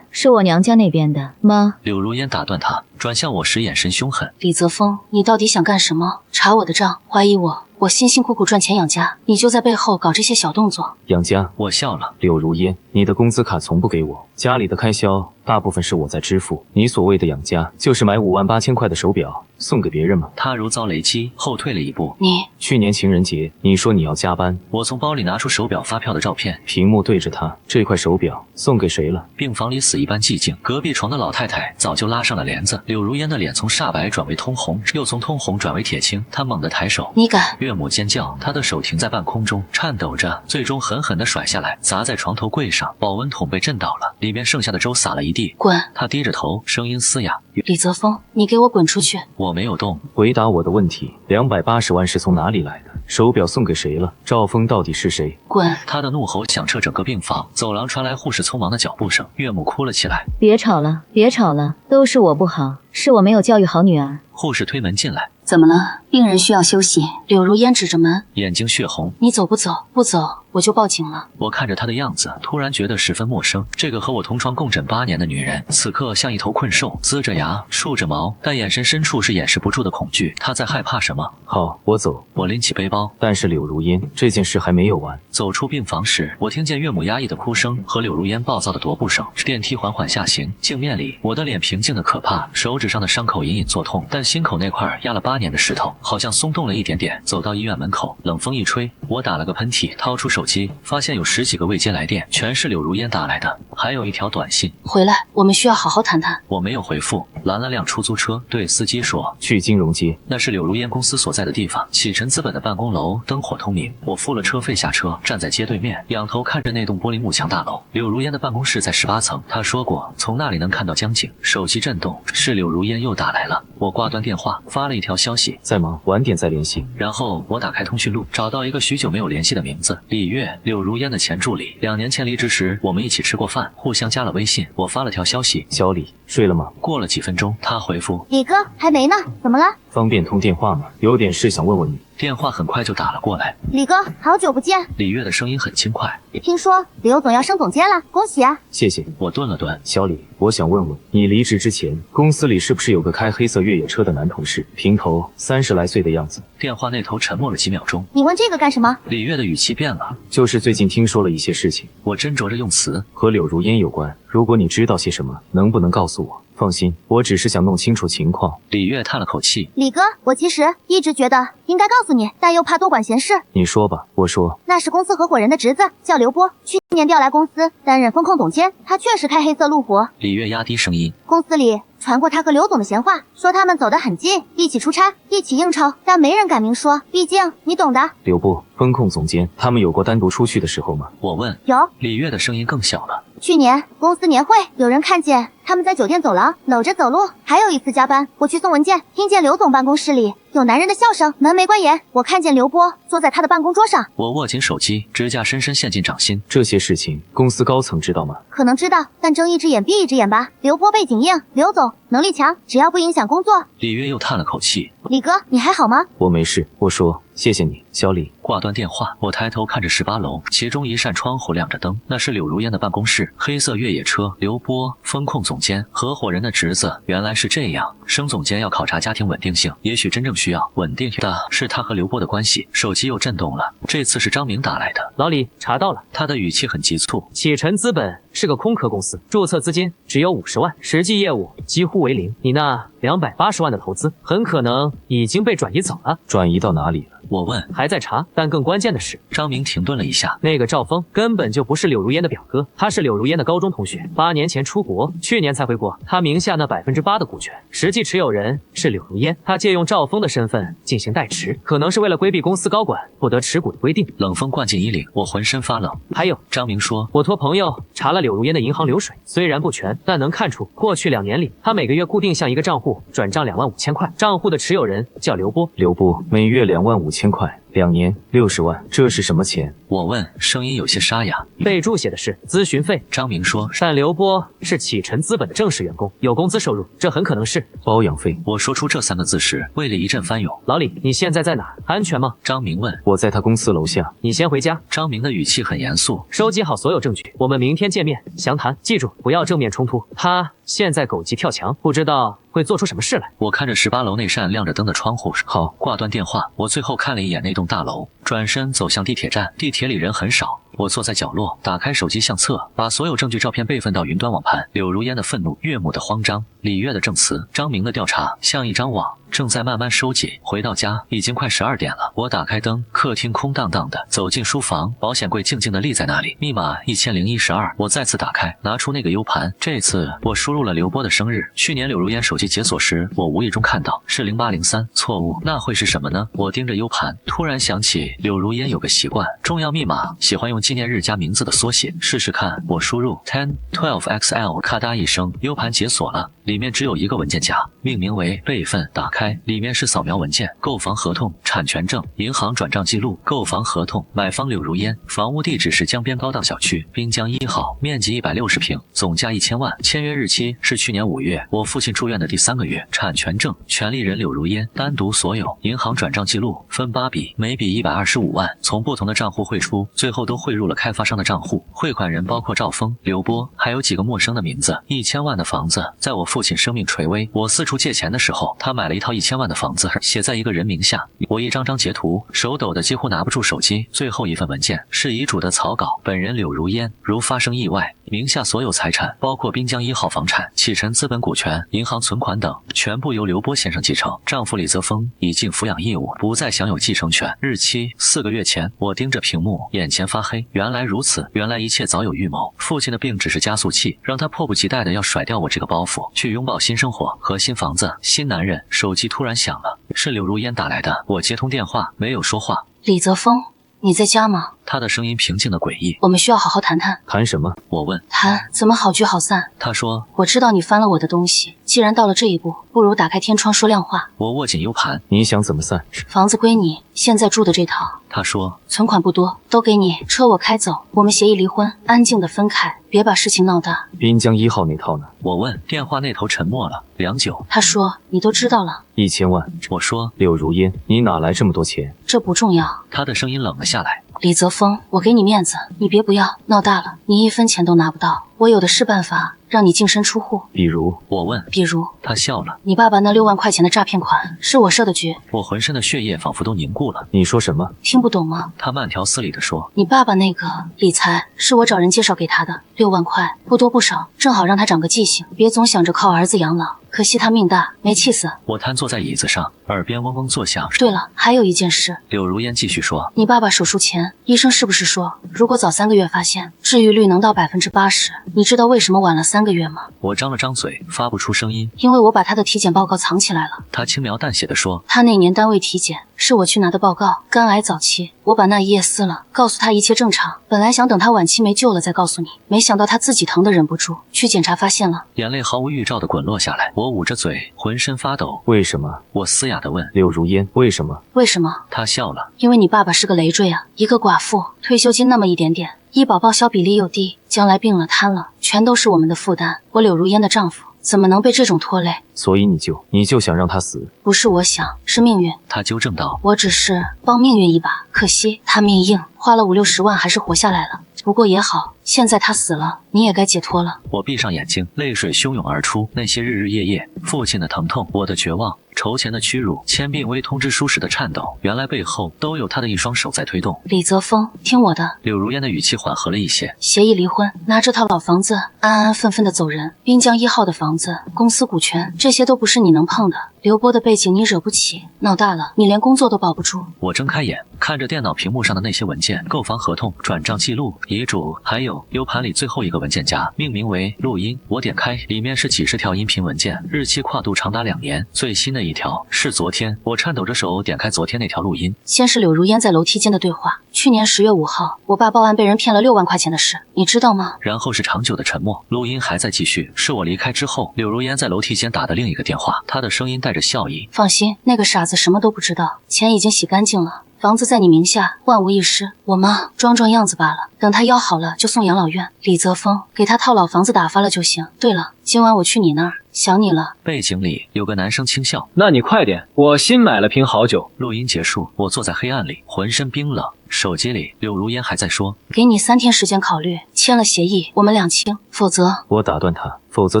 是我娘家那邊的。媽，柳如煙打斷他，轉向我時眼神兇狠。李澤峰，你到底想幹什麼？查我的賬，懷疑我辛辛苦苦賺錢養家，你就在背後搞這些小動作。養家？我笑了。柳如煙，你的工資卡從不給我，家裡的開銷大部分是我在支付。你所謂的養家，就是買58000塊的手表送給別人嗎？他如遭雷擊，後退了一步。你去年情人節，你說你要加班，我從包裡拿出手表發票的照片，屏幕對着他，這塊手表送給誰了？病房裡死一般寂靜，隔壁床的老太太早就拉上了簾子。柳如煙的臉從煞白轉為通紅，又從通紅轉為鐵青。她猛地抬手，你敢？岳母尖叫，她的手停在半空中，顫抖着，最終狠狠地甩下來，砸在床頭櫃上。保溫桶被震倒了，裡面剩下的粥灑了一地。滾！她低着頭，聲音嘶啞。李澤峰，你給我滾出去！我沒有動。回答我的問題，280萬是從哪裡來的？手表送給誰了？趙峰到底是誰？滾！他的怒吼響徹整個病房，走廊傳來護士匆忙的腳步聲，岳母哭了起來。別吵了，都是我不好，是我沒有教育好女兒。護士推門進來。怎麼了？病人需要休息。柳如煙指着門，眼睛血紅。你走不走？不走，我就報警了。我看着她的樣子，突然覺得十分陌生。这個和我同床共枕8年的女人，此刻像一頭困獸，齜着牙，豎着毛，但眼神深處是掩飾不住的恐懼。她在害怕什麼？好，我走。我拎起背包。但是柳如煙，這件事還沒有完。走出病房時，我聽見岳母壓抑的哭聲和柳如煙暴躁的踱步聲。電梯緩緩下行，鏡面裡我的臉平靜的可怕，手指上的傷口隱隱作痛，但心口那塊壓了8年的石頭好像鬆動了一點點。走到醫院門口，冷風一吹，我打了個噴嚏，掏出手機，發現有10幾個未接來電，全是柳如煙打來的，還有一條短信：回來，我們需要好好談談。我沒有回復，攔了輛出租車，對司機說：去金融街，那是柳如煙公司所在的地方。啟辰資本的辦公樓燈火通明，我付了車費下車，站在街對面，仰頭看着那棟玻璃幕牆大樓。柳如煙的辦公室在18層，她說過從那裡能看到江景。手機震動，是柳如煙又打來了。我掛斷電話，發了一條消息：在忙，晚點再聯繫。然後我打開通訊錄，找到一個許久沒有聯繫的名字，李月，柳如煙的前助理。2年前離職時，我們一起吃過飯，互相加了微信。我發了條消息：小李，睡了嗎？過了幾分鐘，他回復：李哥，還沒呢，怎麼了？方便通電話嗎？有點事想問問你。電話很快就打了過來。李哥，好久不見。李月的聲音很輕快。聽說劉總要升總監了，恭喜啊！謝謝。我頓了頓，小李，我想問問你，離職之前，公司裡是不是有個開黑色越野車的男同事，平頭，30來歲的樣子？電話那頭沉默了幾秒鐘。你問這個幹什麼？李月的語氣變了。就是最近聽說了一些事情。我斟酌着用詞，和柳如煙有關。如果你知道些什麼，能不能告訴我？放心，我只是想弄清楚情況。李月嘆了口氣。李哥，我其實一直覺得應該告訴你，但又怕多管閒事。你說吧。我說，那是公司合夥人的侄子，叫劉波，去年調來公司擔任風控總監。他確實開黑色路虎。李月壓低聲音。公司裡傳過他和劉總的閒話，說他們走得很近，一起出差，一起應酬，但沒人敢明說，畢竟你懂的。劉波，风控總監，他們有過單獨出去的時候嗎？我問。有。李月的聲音更小了。去年公司年会，有人看見他們在酒店走廊摟着走路。還有一次加班，我去送文件，聽見劉總辦公室裡有男人的笑聲，門沒關嚴，我看見劉波坐在他的辦公桌上。我握緊手機，指甲深深陷進掌心。這些事情公司高層知道嗎？可能知道，但睜一隻眼閉一隻眼吧。劉波背景硬，劉總能力強，只要不影響工作。李月又嘆了口氣。李哥，你還好嗎？我沒事。我說謝謝你，小李。掛斷電話，我抬頭看着18樓，其中一扇窗戶亮着燈，那是柳如煙的辦公室。黑色越野車，劉波，風控總監，合夥人的侄子。原來是這樣，升總監要考察家庭穩定性，也許真正需要穩定的是他和劉波的關係。手機又震動了，這次是張明打來的。老李，查到了。他的語氣很急促。啟辰資本是個空殼公司，注冊資金只有50萬，實際業務幾乎為零。你那280萬的投資很可能已經被轉移走了。轉移到哪裡了？我問。還在查，但更關鍵的是，張明停頓了一下。那個趙峰根本就不是柳如煙的表哥，他是柳如烟的高中同學，8年前出國，去年才回国。他名下那8%的股權，實際持有人是柳如烟。他借用趙峰的身份進行代持，可能是為了規避公司高管不得持股的規定。冷風灌進衣領，我渾身發冷。還有，張明說，我托朋友查了柳如烟的銀行流水，雖然不全，但能看出過去2年裡，他每個月固定向一個賬戶轉賬25000塊，賬戶的持有人叫劉波。劉波每月25000塊。2年60萬，這是什麼錢？我問，聲音有些沙啞。備註寫的是諮詢費。張明說，但劉波是啟辰資本的正式員工，有工資收入，這很可能是包養費。我說出这3個字時，胃裡一陣翻湧。老李，你現在在哪？安全嗎？張明問。我在他公司樓下。你先回家。張明的語氣很嚴肅。收集好所有證據，我們明天見面詳談。記住，不要正面衝突。他現在狗急跳牆，不知道會做出什麼事來。我看着18樓那扇亮着燈的窗戶，好，掛斷電話。我最後看了一眼那棟大樓，轉身走向地鐵站。地鐵裡人很少，我坐在角落，打開手機相冊，把所有證據照片備份到雲端網盤。柳如煙的憤怒，岳母的慌張，李月的證詞，張明的調查，像一張網，正在慢慢收緊。回到家已經快12點了，我打開燈，客廳空蕩蕩的，走進書房，保險櫃靜靜地立在那裡，密碼1012。我再次打開，拿出那個 U 盤，這次我輸入了劉波的生日。去年柳如煙手機解鎖時，我無意中看到是0803，錯誤，那會是什麼呢？我盯着 U 盤，突然想起柳如煙有個習慣，重要密碼喜歡用紀念日加名字的縮寫，試試看。我輸入 1012XL， 咔嗒一聲 ，U 盤解鎖了，裡面只有一個文件夾，命名為備份。打開，裡面是掃描文件、購房合同、產權證、銀行轉賬記錄、購房合同，買方柳如煙，房屋地址是江邊高檔小區濱江1號，面積160平，總價1000萬，簽約日期是去年5月，我父親住院的第3個月。產權證，權利人柳如煙，單獨所有。銀行轉賬記錄分8筆，每筆125萬，從不同的賬戶匯出，最後都匯入了開發商的賬戶。匯款人包括趙峰、劉波，還有幾個陌生的名字。1000萬的房子，在我父親生命垂危，我四處借錢的時候，他買了一套1000萬的房子，寫在一個人名下。我一張張截圖，手抖得幾乎拿不住手機。最後一份文件是遺囑的草稿，本人柳如煙，如發生意外，名下所有財產，包括濱江1號房產、啟辰資本股權、銀行存款等，全部由劉波先生繼承。丈夫李澤峰已盡撫養義務，不再享有繼承權。日期4個月前。我盯着屏幕，眼前發黑。原來如此，原來一切早有預謀。父親的病只是加速器，讓他迫不及待的要甩掉我這個包袱，去擁抱新生活和新房子、新男人。手機突然響了，是柳如煙打來的。我接通電話，沒有說話。李澤峰，你在家嗎？他的聲音平靜的詭異。我們需要好好談談。談什麼？我問。談怎麼好聚好散。他說，我知道你翻了我的東西，既然到了這一步，不如打開天窗說亮話。我握緊 U 盤。你想怎麼散？房子歸你，現在住的這套。他說，存款不多，都給你，車我開走，我們協議離婚，安靜的分開，別把事情鬧大。濱江1號那套呢？我問。電話那頭沉默了良久。他說，你都知道了。1000萬。我說，柳如煙，你哪來這麼多錢？這不重要。他的聲音冷了下來。李澤峰，我給你面子，你別不要，鬧大了，你1分錢都拿不到。我有的是辦法，讓你净身出戶。比如？我問。比如？他笑了。你爸爸那6萬塊錢的詐騙款，是我設的局。我渾身的血液仿佛都凝固了。你說什麼？聽不懂嗎？他慢條斯理地說。你爸爸那個理財，是我找人介紹給他的，6萬塊，不多不少，正好讓他長個記性，別總想着靠兒子養老。可惜他命大，沒氣死。我癱坐在椅子上，耳邊嗡嗡作響。對了，還有一件事。柳如煙繼續說。你爸爸手術前，醫生是不是說，如果早3個月發現，治癒率能到80%？你知道為什麼晚了3個月嗎？我張了張嘴，發不出聲音。因為我把他的體檢報告藏起来了。他輕描淡寫地說。他那年單位體檢，是我去拿的報告，肝癌早期。我把那一頁撕了，告訴他一切正常。本來想等他晚期沒救了再告訴你，沒想到他自己疼得忍不住，去檢查發現了。眼淚毫無預兆地滾落下來，我捂着嘴，渾身發抖。為什麼？我嘶啞地問。柳如煙，為什麼？為什麼？他笑了。因為你爸爸是個累赘啊，一個寡婦，退休金那麼一點點，醫保報銷比例又低，將來病了癱了，全都是我們的負擔。我柳如煙的丈夫怎麼能被這種拖累？所以你就想讓他死？不是我想，是命運。他糾正道。我只是幫命運一把，可惜他命硬，花了50、60萬還是活下來了。不過也好，现在他死了，你也該解脫了。我閉上眼睛，淚水洶湧而出。那些日日夜夜，父親的疼痛，我的絕望，籌錢的屈辱，簽病危通知書時的顫抖，原來背後都有他的一雙手在推動。李澤峰，聽我的。柳如烟的語氣緩和了一些。協議離婚，拿這套老房子，安安分分的走人。濱江1號的房子，公司股權，這些都不是你能碰的。劉波的背景你惹不起，鬧大了，你連工作都保不住。我睜開眼，看着電腦屏幕上的那些文件，購房合同、轉賬記錄、遺囑，還有 U 盤裡最後一個文件夾，命名為錄音。我點開，裡面是幾十條音頻文件，日期跨度長達2年。最新的一條是昨天，我顫抖着手點開昨天那條錄音。先是柳如煙在樓梯間的對話，去年10月5號，我爸報案被人騙了6萬塊錢的事，你知道嗎？然後是長久的沉默，錄音還在繼續，是我離開之後，柳如煙在樓梯間打的另一個電話，她的聲音帶着笑意。放心，那個傻子什麼都不知道，錢已經洗乾淨了。房子在你名下，萬無一失。我媽裝裝樣子罷了，等她腰好了就送養老院。李澤峰給她套老房子打發了就行。对了，今晚我去你那兒，想你了。背景裡有個男生輕笑。那你快點，我新買了瓶好酒。錄音結束，我坐在黑暗裡，渾身冰冷。手機裡柳如煙還在說：“給你3天時間考慮，簽了協議，我們兩清，否則……”我打斷他，否則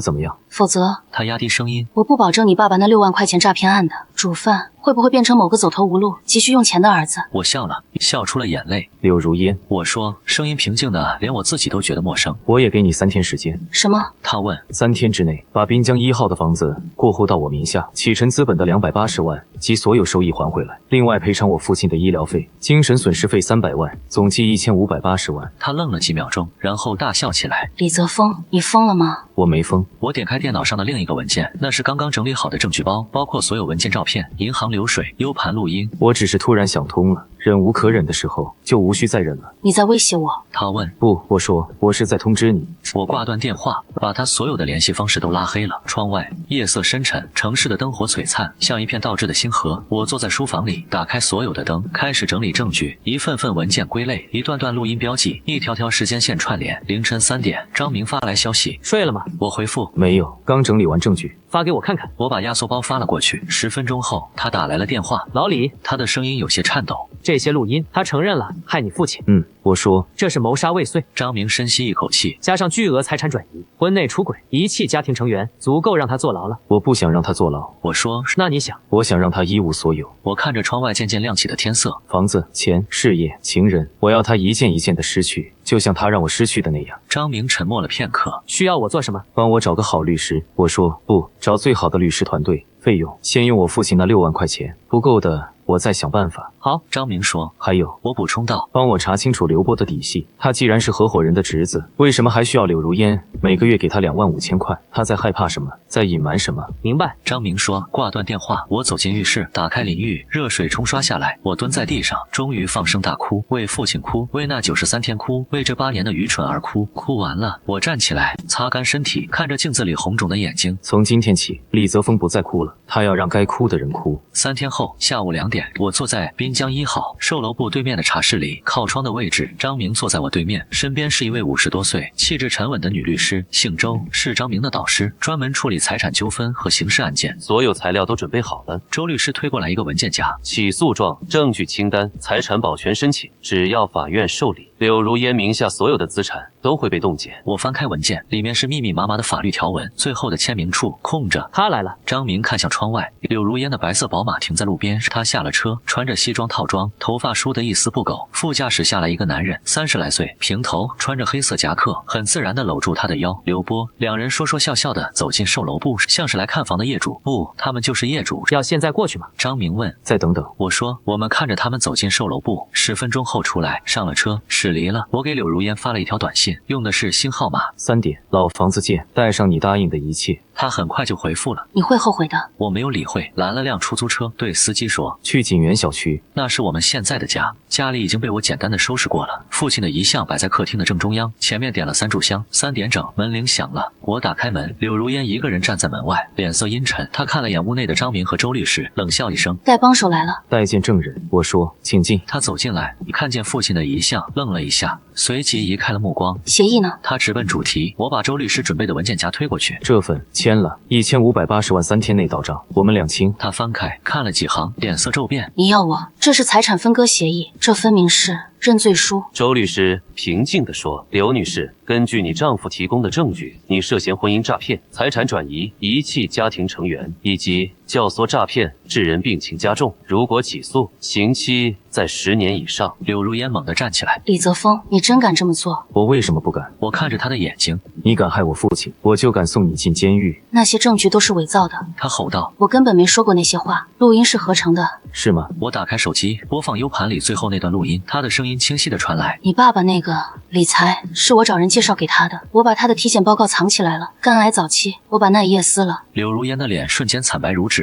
怎麼樣？否則，他壓低聲音，我不保證你爸爸那6萬塊錢詐騙案的主犯會不會變成某個走投無路、急需用錢的兒子。我笑了，笑出了眼淚。柳如烟，我说，声音平靜的连我自己都覺得陌生。我也給你3天時間。什麼？他問。3天之內把濱江1號的房子過戶到我名下，啟辰資本的280萬及所有收益還回來，另外賠償我父親的醫療費、精神損失費300萬，總計1580萬。他愣了幾秒鐘，然後大笑起來。李澤峰，你瘋了嗎？我没疯。我點開電腦上的另一個文件，那是剛剛整理好的證據包，包括所有文件、照片、銀行流水、U 盤錄音。我只是突然想通了，忍無可忍的時候就無需再忍了。你在威脅我？他問。不，我說我是在通知你。我掛斷電話，把他所有的聯繫方式都拉黑了。窗外夜色深沉，城市的燈火璀璨，像一片倒置的星河。我坐在書房裡，打開所有的燈，開始整理證據，一份份文件歸類，一段段錄音標記，一條條時間線串聯。凌晨3點，張明發來消息：睡了嗎？我回復沒有，剛整理完證據，發給我看看。我把壓縮包發了過去。10分鐘後，他打來了電話。老李，他的聲音有些顫抖。這些錄音，他承認了害你父親。我說這是謀殺未遂。張明深吸一口氣，加上巨額財產轉移、婚內出軌、遺棄家庭成員，足夠讓他坐牢了。我不想讓他坐牢。我說，那你想？我想讓他一無所有。我看着窗外漸漸亮起的天色，房子、錢、事業、情人，我要他一件一件的失去，就像他讓我失去的那樣。張明沉默了片刻。需要我做什麼？幫我找個好律師。我說不，找最好的律師團隊。費用先用我父親那6萬塊錢，不夠的我再想辦法。好，張明說。還有，我補充道，幫我查清楚劉波的底細。他既然是合夥人的侄子，為什麼還需要柳如煙每個月給他2萬5千塊？他在害怕什麼？在隱瞞什麼？明白。張明說。掛斷電話，我走進浴室，打開淋浴，熱水沖刷下來。我蹲在地上，終於放聲大哭，為父親哭，為那93天哭，為這8年的愚蠢而哭。哭完了，我站起來，擦乾身體，看着鏡子裡紅腫的眼睛。從今天起，李澤峰不再哭了，他要讓該哭的人哭。3天後，下午2點，我坐在濱江1號售樓部對面的茶室裡，靠窗的位置。張明坐在我對面，身邊是一位50多歲、氣質沉穩的女律師，姓周，是張明的導師，專門處理財產糾紛和刑事案件。所有材料都準備好了。周律師推過來一個文件夾，起訴狀、證據清單、財產保全申請，只要法院受理，柳如煙名下所有的資產都會被凍結。我翻開文件，裡面是密密麻麻的法律條文，最後的簽名處空着。他來了。張明看向窗外，柳如煙的白色寶馬停在路邊，他下了車，穿着西裝套裝，頭髮梳得一絲不苟。副駕駛下來一個男人，30來歲，平頭，穿着黑色夾克，很自然地摟住他的腰。劉波，2人說說笑笑地走進售樓部，像是來看房的業主。不，他們就是業主。要現在過去嗎？張明問。再等等。我說。我們看着他們走進售樓部，10分鐘後出來，上了車，駛離了。我給柳如煙發了一條短信，用的是新號碼。3點，老房子見，帶上你答應的一切。他很快就回復了。你會後悔的。我沒有理會，攔了輛出租車，對司機說，去錦園小區。那是我們現在的家，家裡已經被我簡單的收拾過了。父親的遺像擺在客廳的正中央，前面點了3炷香。3點整，門鈴響了。我打開門，柳如煙一個人站在門外，臉色陰沉。他看了眼屋內的張明和周律師，冷笑一聲，帶幫手來了。帶見證人。我說，請進。他走進來，看見父親的遺像，愣了一下，隨即移開了目光。協議呢？他直奔主題。我把周律師準備的文件夾推過去，這份簽了，1580萬3天內到賬，我們兩清。他翻開看了幾行，臉色驟變。你要我？這是財產分割協議，這分明是認罪書。周律師平靜地說，劉女士，根據你丈夫提供的證據，你涉嫌婚姻詐騙、財產轉移、遺棄家庭成員以及教唆詐騙致人病情加重，如果起訴，刑期在10年以上。柳如煙猛地站起來。李澤峰，你真敢這麼做？我為什麼不敢？我看着他的眼睛。你敢害我父親，我就敢送你進監獄。那些證據都是偽造的。他吼道。我根本沒說過那些話，錄音是合成的。是嗎？我打開手機，播放 U 盤裡最後那段錄音，他的聲音清晰地傳來。你爸爸那個理財是我找人介紹給他的，我把他的體檢報告藏起來了，肝癌早期，我把那一頁撕了。柳如烟的臉瞬間慘白如紙。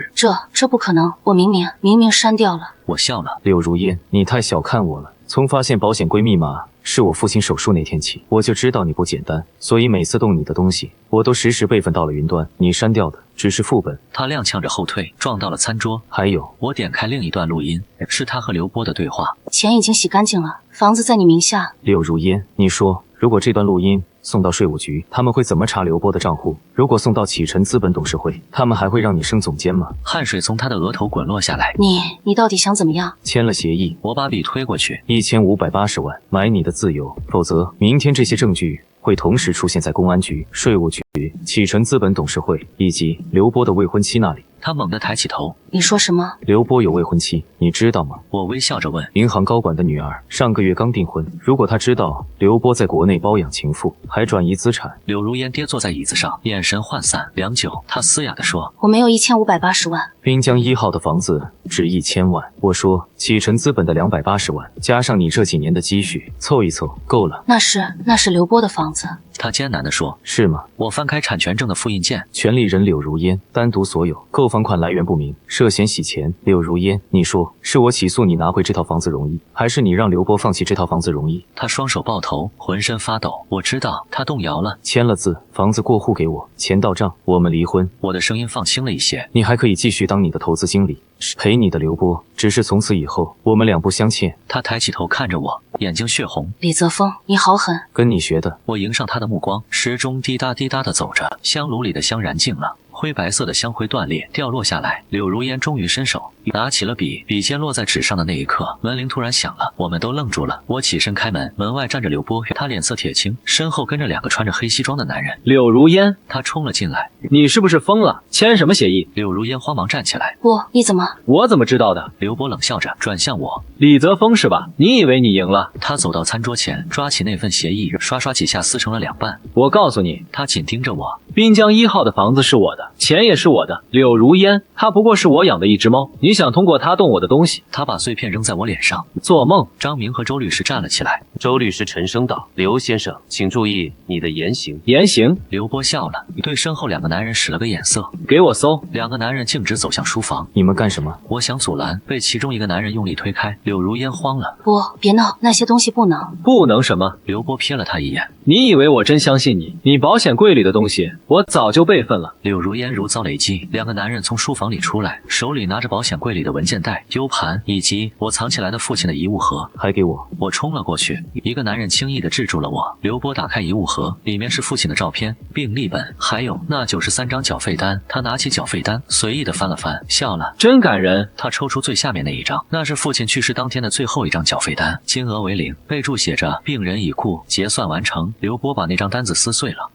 這不可能，我明明刪掉了。我笑了。柳如烟，你太小看我了。從發現保險櫃密碼是我父親手術那天起，我就知道你不簡單，所以每次動你的東西，我都實时備份到了雲端。你刪掉的只是副本。他踉蹌着后退，撞到了餐桌。還有，我點開另一段錄音，是他和劉波的對話。錢已經洗乾淨了，房子在你名下。柳如煙，你說如果這段錄音送到稅務局，他們會怎麼查劉波的賬戶？如果送到啟辰資本董事會，他們還會讓你升總監嗎？汗水從他的額頭滾落下來。你到底想怎麼樣？簽了協議，我把筆推過去，1580萬買你的自由，否則明天這些證據會同時出現在公安局、稅務局、啟辰資本董事會以及劉波的未婚妻那裡。他猛地抬起頭。你說什麼？劉波有未婚妻，你知道嗎？我微笑着問。銀行高管的女兒，上個月剛訂婚。如果他知道劉波在國內包養情婦，還轉移資產……柳如煙跌坐在椅子上，眼神渙散。良久，她嘶啞地說：“我沒有1580萬。濱江1號的房子值1000萬。我說啟辰資本的280萬，加上你這幾年的積蓄，湊一湊夠了。那是劉波的房子。”他艱難地說：“是嗎？”我翻開產權證的複印件，權利人柳如煙單獨所有，购房款來源不明，涉嫌洗錢。柳如煙，你說是我起訴你拿回這套房子容易，還是你讓劉波放棄這套房子容易？他雙手抱頭，渾身發抖。我知道他動搖了，簽了字，房子過戶給我，錢到賬，我們離婚。我的聲音放輕了一些。你還可以繼續當你的投資經理，陪你的劉波，只是從此以後我們兩不相欠。他抬起頭看着我，眼睛血紅。李澤峰，你好狠！跟你學的。我迎上他的目光，時鐘滴答滴答地走着，香爐裡的香燃盡了。灰白色的香灰斷裂掉落下来，柳如烟終於伸手拿起了筆，筆尖落在紙上的那一刻，門鈴突然響了，我們都愣住了。我起身開門，門外站着劉波，他臉色鐵青，身後跟着2個穿着黑西裝的男人。柳如烟，他衝了進來。你是不是瘋了？簽什麼協議？柳如烟慌忙站起来。不，你怎麼？我怎麼知道的？刘波冷笑着轉向我。李澤峰是吧？你以為你贏了？他走到餐桌前，抓起那份協議，刷刷幾下撕成了2半。我告訴你，他緊盯着我。濱江1號的房子是我的，錢也是我的。柳如煙，他不過是我養的一只猫，你想通過他动我的東西？他把碎片扔在我臉上。做夢！张明和周律师站了起来。周律师沉声道：“刘先生，請注意你的言行。”言行？刘波笑了，对身後2个男人使了個眼色。給我搜！2個男人徑直走向書房。你們幹什麼？我想阻攔，被其中一個男人用力推開。柳如煙慌了。不，別鬧，那些東西不能。不能什麼？劉波瞥了他一眼。你以為我真相信你？你保險櫃裡的東西，我早就備份了。柳如煙如遭雷擊。2個男人從書房裡出來，手裡拿着保險櫃裡的文件袋、U 盤以及我藏起來的父親的遺物盒。還給我！我衝了過去，一個男人輕易地制住了我。劉波打開遺物盒，裡面是父親的照片、病歷本，還有那93張繳費單。他拿起繳費單，隨意地翻了翻，笑了。真感人。他抽出最下面那一張，那是父親去世當天的最後一張繳費單，金額為0，備註寫着病人已故，結算完成。劉波把那張單子撕碎了。